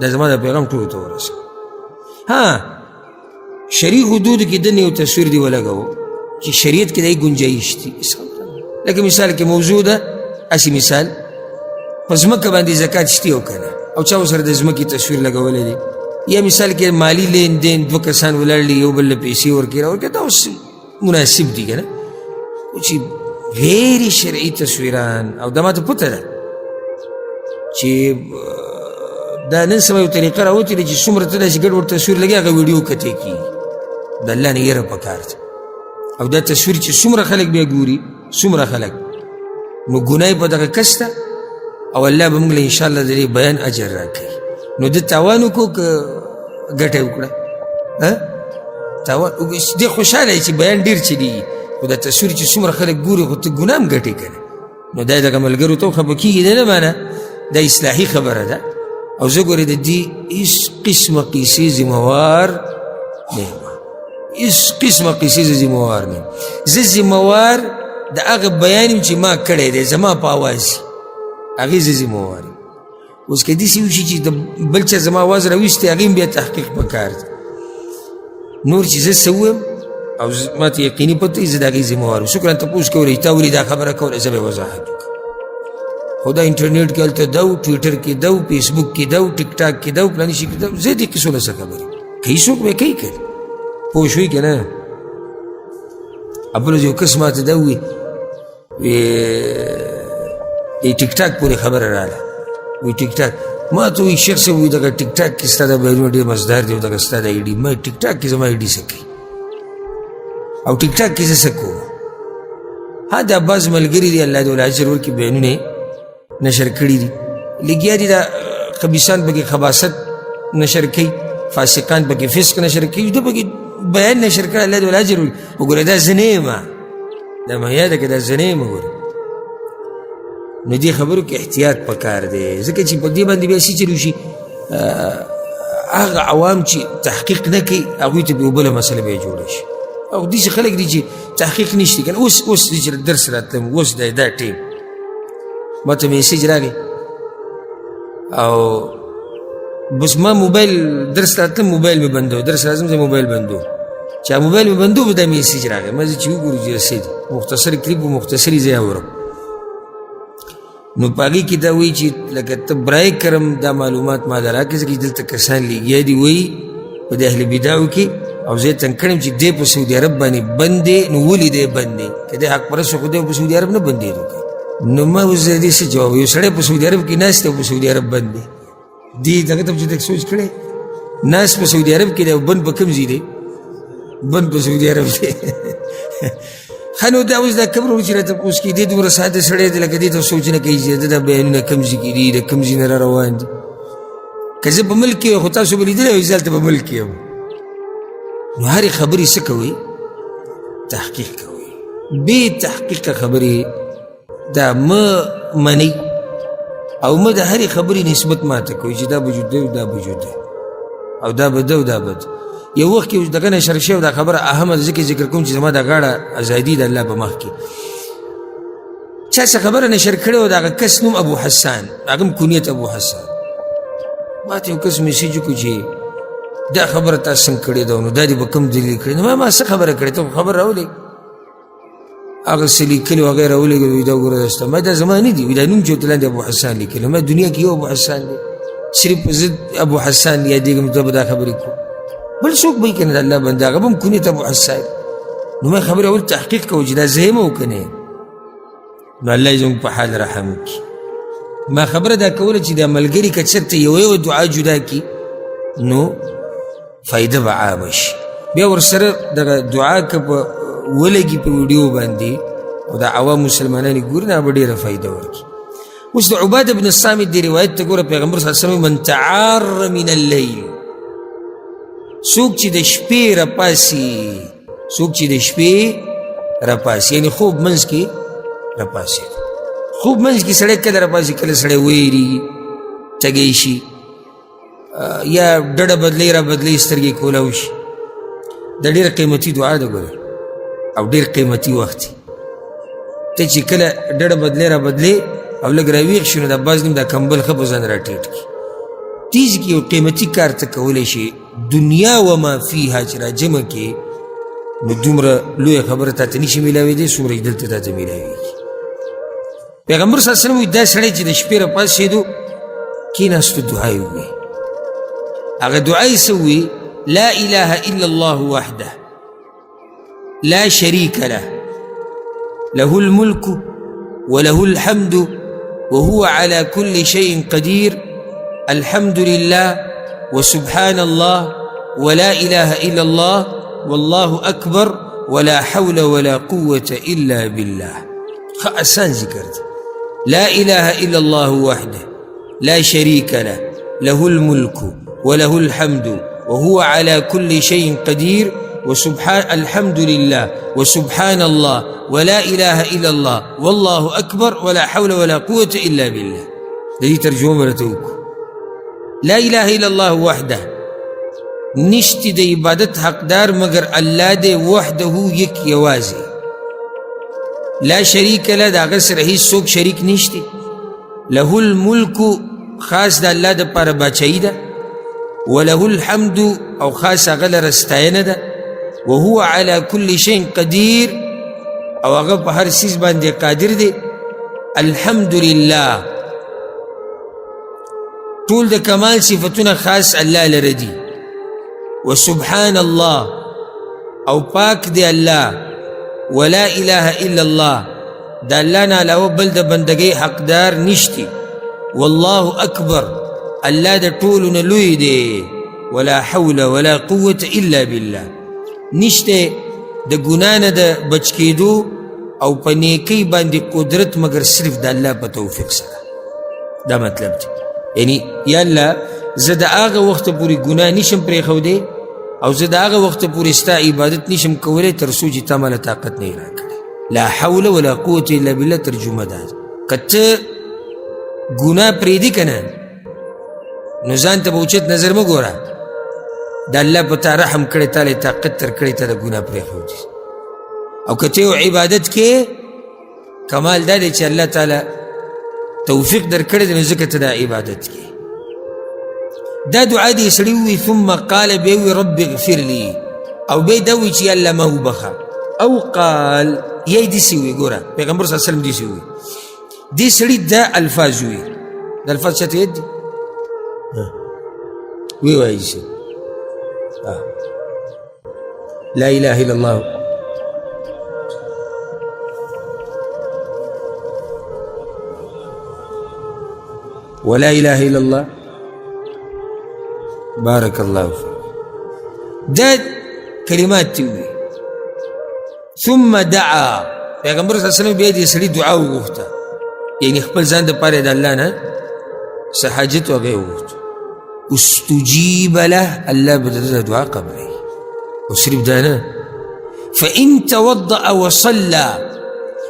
دا زما د پیغام ټولو ته ورسوه شرعي حدودو کې دننه یو تصویر دې ولګوو چې شریعت کې د ګنجایش دي لکه مثال کې موضوع ده هسې مثال په ځمکه باندې زکات شتي او که نه او چا ورسره د ځمکې تصویر لګولی دی یا مثال کې مالی لین دین دوه کسان ولاړ دي یو بل له پیسې ورکړي راورکړي دا اوس مناسب دي که نه خو چې غیر شرعي تصویران او دا ما ته پته ده چې دا نن سبا یو طریقه راوتلې چې څومره ته داسې ګډوډ تصویر لګي هغه ویډیو کتې کېږي د الله نه یره پکار ده او دا تصویر چې څومره خلک بیا ګوري څومره خلک نو ګناه په دغه کس ده او الله به موږ له انشاءالله د دې بیان اجر راکوي نو ده تاوان وکړو که ګټه یې وکړه تاوان دې خوشحاله چې بیان ډېر چلېږي خو دا تصویر چې څومره خلک ګوري خو ته ګناه هم ګټې که نه نو دا دغه ملګرو ته خفه کېږي دی نه مانه دا اصلاحي خبره ده او زه ګورې د دې هېڅ قسمه قیسې ذمهوار نه یم هېڅ قسمه قیسې زه ذمهوار نه یم زه ذمهوار د هغه بیان یم چې ما کړی دی زما په اواز هغې زه ذمهوار یم اوس که داسې وشي چې د بل چا زما اواز راویستی هغې هم بیا تحقیق پکار دی نور چې زه څه ویم او ما ته یقیني پته وي زه د هغې ذمهوار یم څوک رانه تپوس کولی تا ولې دا خبره کوله زه به یې وضاحت وکړم خو دا انټرنیټ کې هلته ده ټویټر کې ده فیسبوک کې ده ټیک ټاک کې ده فلاني شي کې ده زه دې قصو نه څه خبرې کوي څوک به کوي که پوه شوي که نه بل یو کس ما ته ده ووي ټیک ټاک پورې خبره راغله وایي ټیک ټاک ما ته وایي شیخ صاحب وایي دغه ټیک ټاک کې ستا دا بیانونه ډېر مزدار دي او دغه ستا د آی ډي ما ټیک ټاک کې زما آی ډي څه کوي او ټیک ټاک کې زه څه کوم ها دا بعض ملګري دي الله دې ول اجر ورکړي بیانونه نشر کړي دي لګیا دي دا خبیثان پکې خباثت نشر کوي فاسقان پکې فسق نشر کوي دا پکې بیان نشر کړي الله دې ول اجر ورکړي وګوره دا زه نه یم دا ما یاده که دا زه نه یم وګوره نو دې خبرو کې احتیاط پکار دی ځکه چې په دې باندې بیا څه چلو شي هغه عوام چې تحقیق نه کوي هغوی ته بیا بله مسله بیا جوړه شي او داسې خلک دي چې تحقیق نشته که نه اوس دي چې درس راتلم اوس دا ټیم ما ته میسیج راغی او بس ما موبایل درس راتلم موبایل مې بندو درس راځم زه موبایل بندو چې موبایل مې بندو به دا میسیج راغی ما چې وګورو چې رسید مختصر کلیپ و مختصري ځای اورم نو په هغې کې دا وایي چې لکه ته برای کرم دا معلومات ما ته راکړې ځکه چې دلته کسان لګیا دي وایي په د اهل بدعو کې او زه یې تنګ کړم چې دی په سعودي عرب باندې بند دی نو ولې دی بند دی که دی حق پرست خو دی په سعودي عرب نه بندېدو نو ما اوس د دې څه جواب یو سړی په سعودي عرب کې ناست دی او په سعودي عرب بند دی دې دغه ته چې سوچ کړی ناست په سعودي عرب کې دی او بند په کوم ځای دی بند په سعودي عرب دی ښه نو دا اوس دا کبر چې راته اوس کې دی دومره ساده سړی دی لکه دې ته سوچ نه کوي چې دا بیانونه کوم ځای کې دي د کوم ځای نه را روان دي که زه په ملک کې خو تاسو به لیدلی وایي زه هلته په ملک کې یم نو هرې خبرې څه کوئ تحقیق کوئ بې تحقیقه خبرې دا مه منئ او مه د هرې خبرې نسبت ماته کوئ چې دا وجود دی او دا وجود دی او دا بد او دا بد یو وخت کې دغه نشر شوی دا خبره اهمه ده ځکه ذکر کوم چې زما دا غاړه ازادي د الله په مخ کې چا څه خبره نشر کړې وه د هغه کس نوم ابو حسان هغه هم کونیت ابو حسان ما ته یو کس میسیج وکړو چې دا خبره تا څنګه کړې ده نو دا دې په کوم دلیل کړې نو ما څه خبره کړې ته خبر راولې هغه څه لیکلي هغه یې راولېږه دا وګوره داسته ما دا زما نه دي دا نوم چې ورته لاندې ابو حسان لیکلی ما دنیا کې یو ابو حسان دی صرف په ضد ابو حسان یادېږم ته به دا خبرې کوو بل څوک به یې که نه د الله بنده هغه به هم کونیت ابو حسان نو ما خبرې اول تحقیق کوو چې دا زه یم او که نه نو الله یې زموږ په حال رحم وکړي ما خبره دا کوله چې دا ملګري که چېرته یو دعا جدا کړي نو فایده به عامه شي بیا ورسره دغه دعا که په ولګي په ویډیو باندې او د عوام مسلمانان یې ګوري نه به ډېره فایده ورکړي اوس د عباده بن الصامت دې روایت ته ګوره پیغمبر صلی الله علیه وسلم من تعار من اللیل څوک چې د شپې راپاسي څوک چې د شپې راپاسي یعنې خوب منځ کې راپاسي خوب منځ کې سړی کله راپاسي کله سړی ویرېږي تږی شي یا ډډه بدلی را بدلی سترګې کولاو شي دا ډېره قیمتي دعا ده ګوره او ډېر قیمتي وخت دی ته چې کله ډډه بدلی را بدلی او لږ راویښ شي نو دا بعض نیم دا کمبل ښه په ځان راټیټ کړي تیز کې یو قیمتي کار ته کولی شي دنیا و ما فیها چې را جمع کې نو دومره لویه خبره تا ته نشي میلاوېدی څومره چې دلته تا ته میلاوېږي پیغمبر صلی الله علیه وسلم وایي دا سړی چې د شپې راپاڅېدو کېناستو دعا یې ووایي هغه دعا یې څه ووایي لا اله الا الله وحده لا شريك له له الملك وله الحمد وهو على كل شيء قدير الحمد لله وسبحان الله ولا إله إلا الله والله أكبر ولا حول ولا قوة إلا بالله آسان ذكر لا إله إلا الله وحده لا شريك له له الملك وله الحمد وهو على كل شيء قدير وسبحان الحمد لله وسبحان الله ولا إله إلا الله والله أكبر ولا حول ولا قوة إلا بالله دي ترجمة مرتوك لا إله إلا الله وحده نشتی د عبادت حقدار مگر الله دے وحده یک یوازی لا شریک له دا غسر هیڅ څوک شریک نشتی له الملک خاص د الله د پاره بچی ده وله الحمد او خاص غل رستاینه ده وهو على كل شيء قدير او هغه په هر چیز باندې قادر دی الحمد لله ټول د کمال صفتونه خاص الله لره دي وسبحان الله او پاک دی الله ولا اله الا الله دا الله نه علاوه بل د بندګۍ حقدار نشتی والله اکبر الله د ټولو نه لوی دی ولا حول ولا قوة الا بالله نشته د ګناه نه د بچ کېدو او په نیکۍ باندې قدرت مگر صرف د الله په توفیق سره. دا مطلب دی. یعنی یا الله زه د هغه وخته پورې ګناه نشم پرېښودی او زه د هغه وخته پورې ستا عبادت نشم کولی تر څو چې تا ماله طاقت نه یې راکړی. لا حول ولا قوة الا بالله ترجمه ده. که ته ګناه پرېږدي که نه نو ځان ته به اوچت نظر مه ګوره، د الله په تا رحم کړی، تا له طاقت در کړی، ته د ګناه پرېښودي. او که ته یو عبادت کې کمال دا دی چې الله تعالی توفیق در کړی دی نو ځکه ته دا عبادت کې. دا دعا دی سړي ووي ثم قال بیا ووي رب اغفر لي او بیا دا ووي چې الله ما وبخه او قال یا یې داسې ووي. ګوره پیغمبر صلی الله علیه وسلم داسې ووي. دې سړي دا الفاظ ووي. دا الفاظ چاته یاد دي؟ وی وایي چې لا اله الا الله ولا اله الا الله بارك الله فيك. دا کلمات تی وی. ثم دعا پیغمبر صلی الله علیه وسلم بیا دې سړي دعا وغوښته، یعنی خپل ځان دپاره د الله نه څه حاجت و هغه یې وغوښته. استجیب له الله به د ده دعا قبلوي. او صرف دا نه فإن توضأ وصلى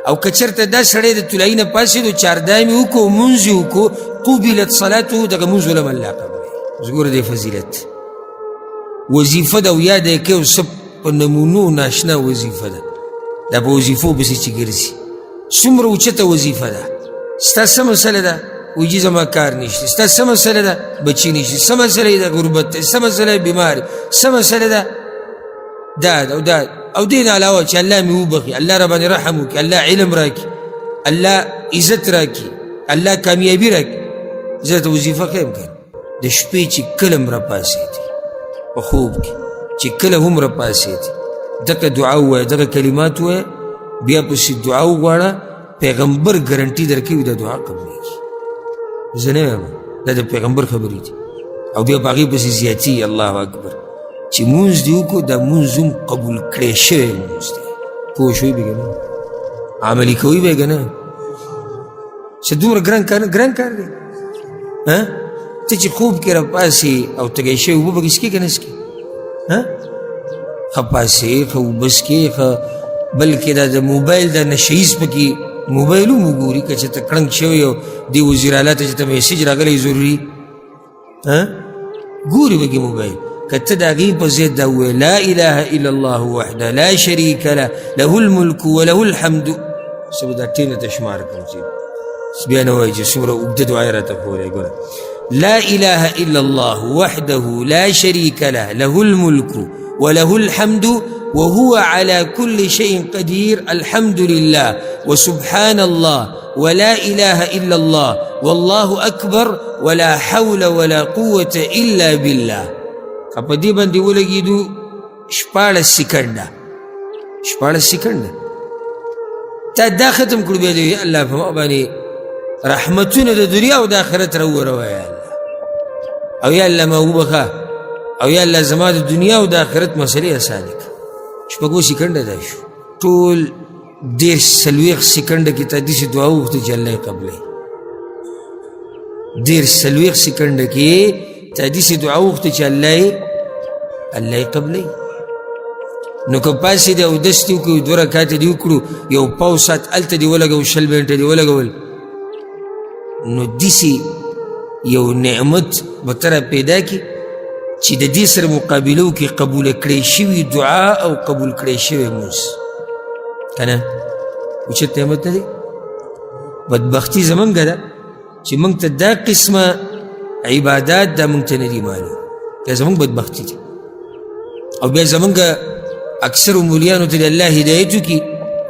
او که چېرته دا سړی د طلایي نه پاڅېد او چاردام یې وکړو مونځ یې وکړو قبلت صلاته دغه مونځ ولم الله قبلوي. اوس ګوره دی فضیلت وظیفه ده او یاد یې کوي او څه په نمونو ناشنا وظیفه ده. دا په وظیفو پسې چې ګرځي څومره اوچته وظیفه ده. ستا څه مسله ده؟ وایي زما کار نشته. ستا څه مسله ده؟ بچي نشته. څه مسله یې ده؟ غربت دی. څه مسله یې بیمار. څه مسله ده؟ دا ده او دا او دې نه علاوه چې الله مې وبخي، الله را باندې رحم وکړي، الله علم راکړي، الله عزت راکړي، الله کامیابي راکړي. زه ته وظیفه ښیم که د شپې چې کله هم راپاڅېدې په خوب کې چې کله هم راپاڅېدې دغه دعا ووایه، دغه کلمات ووایه، بیا پسې دعا وغواړه. پیغمبر ګرنټي درکوي دا دعا قبلېږي. زه نه یم، دا د پیغمبر خبرې دي. او بیا په هغې پسې زیاتي الله اکبر چې مونځ دې وکړو دا مونځ هم قبول کړی شوی مونځ دی. پوه شوي بې که نه عملي کوي بې که نه چې دومره ګران کار دی. ته چې خوب کې راپاسې او تږی شوی اوبه به څکې که نه څکې ښه پاسې ښه اوبه څکې ښه بلکې دا د موبایل دا نشهیز پکې موبایل هم وګوري که چېرته کړنګ شوی او دې وزیر اعلی ته چې ته میسیج راغلی ضروري ګوري پکې موبایل. که ته د هغې په ضد دا ووایې لا اله الا الله وحده لا شریک له له الملک وله الحمد څه به دا ټېنه ته شمار کړم چې بیا نه وایي چې څومره اوږده دعا یې راته ښوولی. ګوره لا اله الا الله وحده لا شريك له له الملك وله الحمد وهو على كل شيء قدير الحمد لله وسبحان الله ولا إله إلا الله والله أكبر ولا حول ولا قوة إلا بالله. په دې باندې ولګېدو 14 سکنډه تا دا ختم کړو بیا دی الله په ما باندې رحمتونه د دنیا او د آخرت راووروه یا الله او یا الله ما وبخه او یا الله زما د دنیا او د آخرت مسلې اسانې کړه. 14 سکنډه دا شو. ټول 40 سکنډه کې تا داسې دعا وغوښته چې الله یې قبلوي. 40 سکنډه کې تا داسې دعا وغوښته چې الله یې قبلوي. نو که پاسې دی اودس دې وکړو 2 رکاته دې وکړو یو پاو ساعت هلته دې ولګول 20 منټه دې ولګول نو داسې یو نعمت به ته را پیدا کړي چې د دې سره مقابله وکړي قبوله کړی شوي دعا او قبول کړی شوی مونځ که نه اوچت نعمت نه دی. بدبختي زمونږ ده چې مونږ ته دا قسمه عبادات دا مونږ ته نه دي معلوم. دا زمونږ بدبختي ده. او بیا زمونږ اکثر مولیانو ته د الله هدایت وکړي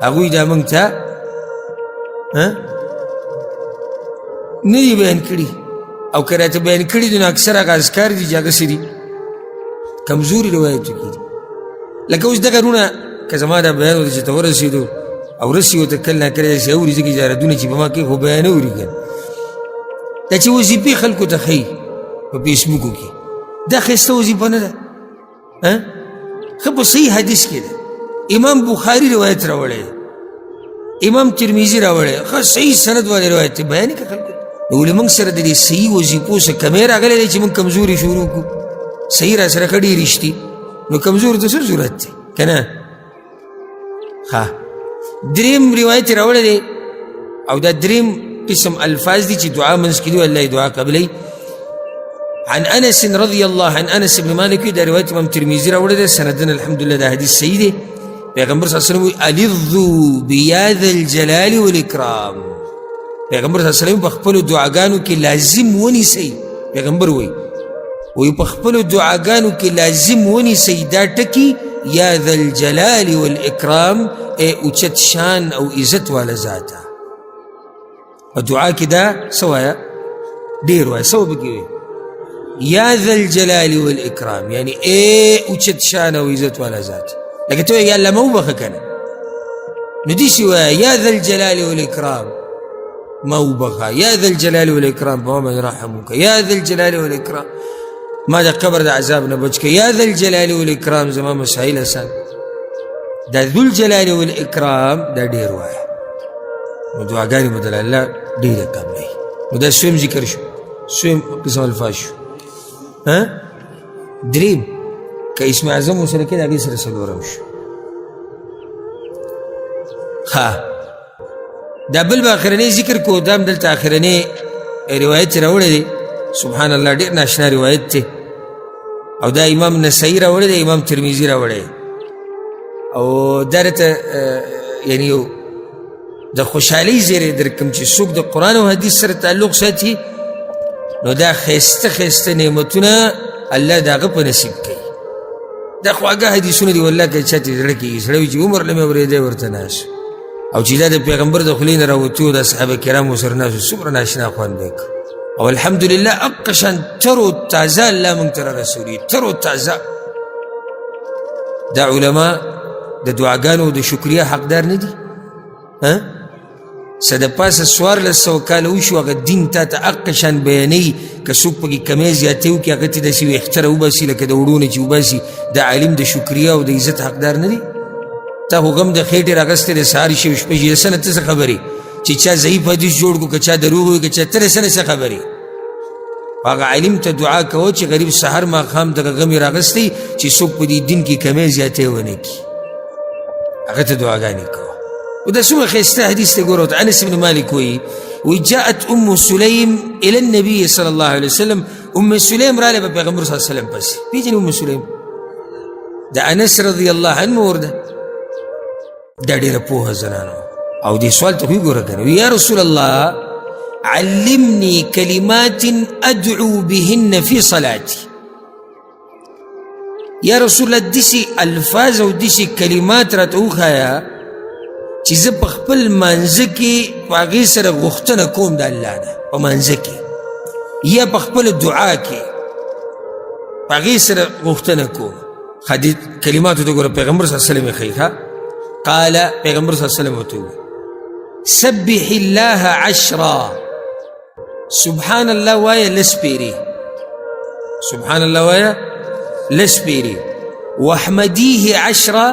هغوی دا مونږ ته نه دي بیان کړي او که راته بیان کړي دي نو اکثر هغه اذکار دي چې هغه څه دي کمزوري روایتو کې دي. لکه اوس دغه رونه که زما دا بیان ورته چې ته ورسېدو او رسي ورته کله ناکله داسې اوري ځکه اجارتونه چې په ما کې خو بیان اوري که دا چې وظیفې خلکو ته ښیي په فیسبوکو کې دا ښایسته وظیفه نه ده ښه په صحیح حدیث کې ده. امام بخاري روایت راوړی امام ترمیزی راوړی ښه صحیح سند والی روایت دی بیان یې که خلکو نو ولې موږ سره د دې صحیح وظیفو څه کمی راغلی دی چې موږ کمزوري شروع کړو صحیح را سره ښه ډېرې شتي نو کمزور ته څه ضرورت دی که نه ښه دریم روایت یې راوړی دی او دا دریم قسم الفاظ دي چې دعا منځ کې دي الله دعا قبلوي عن انس رضي الله عن انس بن مالك دا روایت امام ترمذي راوړی دی سندنا الحمدلله دا حدیث صحیح دی پیغمبر صلی الله علیه وسلم وی الذو بیا ذا الجلال والاکرام پیغمبر صلی الله علیه وسلم په خپلو دعاګانو کې لازم ونیسئ پیغمبر وی په خپلو دعاګانو کې لازم ونیسئ دا ټکي یا ذا الجلال والاکرام ای اوچت شان او عزت والا ذاته په دعا کې دا څه وایه ډېر وایه څه وبکې وایي یا ذا الجلال والاکرام یعنی ای اوچت شان او عزت والا ذات لکه ته یا الله ما وبخه کنه نو دې شي وایه یا ذا الجلال والاکرام ما وبخه یا ذا الجلال والاکرام ومن رحمك یا ذا الجلال والاکرام ما د قبر د عذاب نه بچ که یا ذا الجلال والاکرام زما مسائل اسان دا ذو الجلال والاکرام دا ډېر وایه نو دعاګانې به دله الله ډېره قبلوي نو دا سویم ذکر شو سویم قسم الفاظ شو دریم که اسم اعظم ورسره کې د هغې سره څلورم شو ښه دا بل به اخرنی ذکر کو دا هم دلته اخرنی روایت راوړی دی سبحان الله ډېر ناشنا روایت دی او دا امام نسائی راوړی دی امام ترمیزي راوړی او دا راته یعنی یو د خوشحالۍ زیری در کوم چې څوک د قرآن او حدیث سره تعلق ساتي نو دا ښایسته ښایسته نعمتونه الله د هغه په نصیب کوي دا خواږه حدیثونه دي والله که چا ته زړه کېږي سړی وي چې عمر له مې اورېدی ورته ناست او چې دا د پیغمبر د خولې نه راوتي و د صحابه کرامو سره ناست څومره ناشنا خوند به او الحمدلله هغه شان تر و تازه الله موږ ته رارسولي تر و تازه دا علما د دعاګانو د شکریه حقدار نه دي څه د پاسه څوارلس سوه کاله وشو هغه دین تا ته هغه شان بیانوي که څوک پکې کمی زیاتې وکړي هغه ته داسې ویښته راوباسي لکه د وړو نه چې وباسي د عالم د شکریه او د عزت حقدار نه دي تا خو غم د خېټې راغستی د سهار شي شپه شي د څه نه ته څه خبرې چې چا ضعیف حدیث جوړ کړو که چا دروغ وي که چا ته د څه نه څه خبرې هغه عالم ته دعا کوه چې غریب سهار ماښام دغه غم یې راغستی چې څوک په دې دین کې کمی زیاتې ونه کړي هغه ته دعاګانې کوه وده څومره ښایسته حدیث دی ګوره انس بن مالک وایي جاءت ام سلیم الى النبي صلی الله علیه وسلم ام سلیم راله په پیغمبر صلی الله علیه وسلم پسې پیژنې ام سلیم د انس رضی الله عنه مور ده دا ډېره پوهه زنانه او دې سوال ته وګوره کنه یا رسول الله علمني كلمات ادعو بهن في صلاتي یا رسول الله دسی الفاظ او دسی کلمات راته وښایه چې زه په خپل منځه کې په هغې سره غوښتنه کوم د الله نه په منځه کې یا په خپله دعا کې په هغې سره غوښتنه کوم ښه دې کلماتو ته ګوره پیغمبر صلی الله علیه وسلم یې ښیي ښه قال پیغمبر صلی الله علیه وسلم ورته وویل سبح الله عشرا سبحان الله وایه لس پیرې سبحان الله وایه لس پیرې واحمدیه عشرا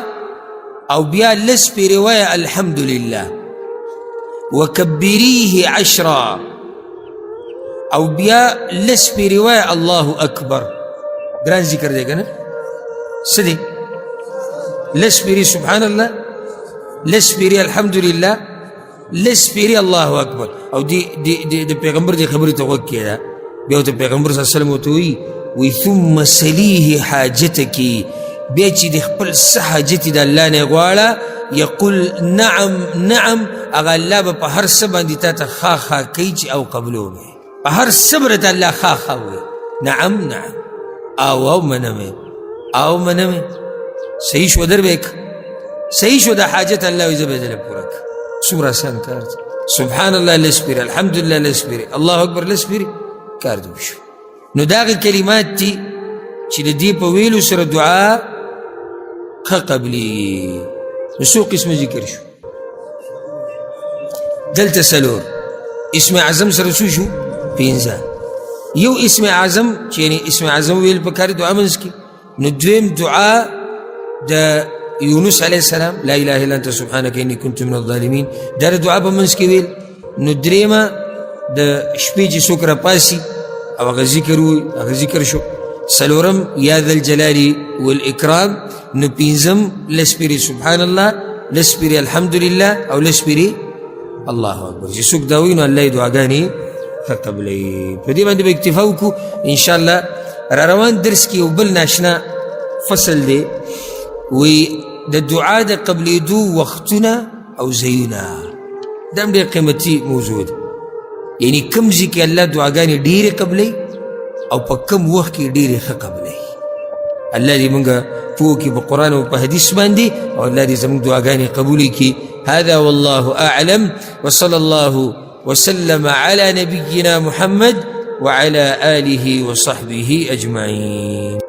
او بیا لس پی روایه الحمدلله وکبریه عشرا او بیا لس پی روایه الله اکبر گران ذکر دی کنه څه دی لس پیری سبحان الله لس پیری الحمدلله لس پیری الله اکبر او د پیغمبر دی خبرې ته غوږ کېده بیا ورته پیغمبر صلی الله علیه وسلم ورته وایي ثم سلیه حاجتکی بیا چې د خپل څه حاجت د الله نه غواړه یقول نعم نعم هغه الله به په هر څه باندې تا ته ښه ښه کوي چې او قبلو مې په هر څه به ته الله ښه ښه وایي نعم نعم او منمې او منمې صحیح شو در به صحیح شو د حاجت الله وایي زه به دله پوره کړم څومره اسان کار دی سبحان الله لس پیرې الحمدلله لس پیرې الله اکبر لس پیرې کار دی وشو نو دا هغه کلمات دي چې د دې په ویلو سره دعا ښه قبلي نو څو قسمه ذکر شو دلته څلور اسم اعظم سره څو شو پنځه یو اسم اعظم چې یعنې اسم اعظم ویل پکار دعا منځ کې نو دویم دعا د يونس عليه السلام لا اله الا انت سبحانك اني كنت من الظالمين دا دعا په منځ کې ویل. نو درېیمه د شپې چې څوک راپاسي او هغه ذکر وي هغه ذکر شو. څلورم یا ذا الجلال والاکرام. نو پنځم لس پیرې سبحان الله، لس پیرې الحمدلله او لس پیرې الله اکبر. چې څوک دا وایي نو الله یې دعاګانې ښه قبلوي. په دې باندې به اکتفا وکړو انشاءالله. را روان درس کې یو بل ناشنا فصل دی، وی د دعا د قبلېدو وختونه او ځایونه. دا هم ډېر قیمتي موضوع ده، یعنی کم ځای کې الله دعاګانې ډېرې قبلوي او په کم وخت کې ډېرې ښه قبلوي. الله دې موږ پوه کړي په قرآن او په حدیث باندې، او الله دې زموږ دعاګانې قبولې کړي. هذا والله أعلم، وصلى الله وسلم على نبينا محمد وعلى آله وصحبه أجمعين.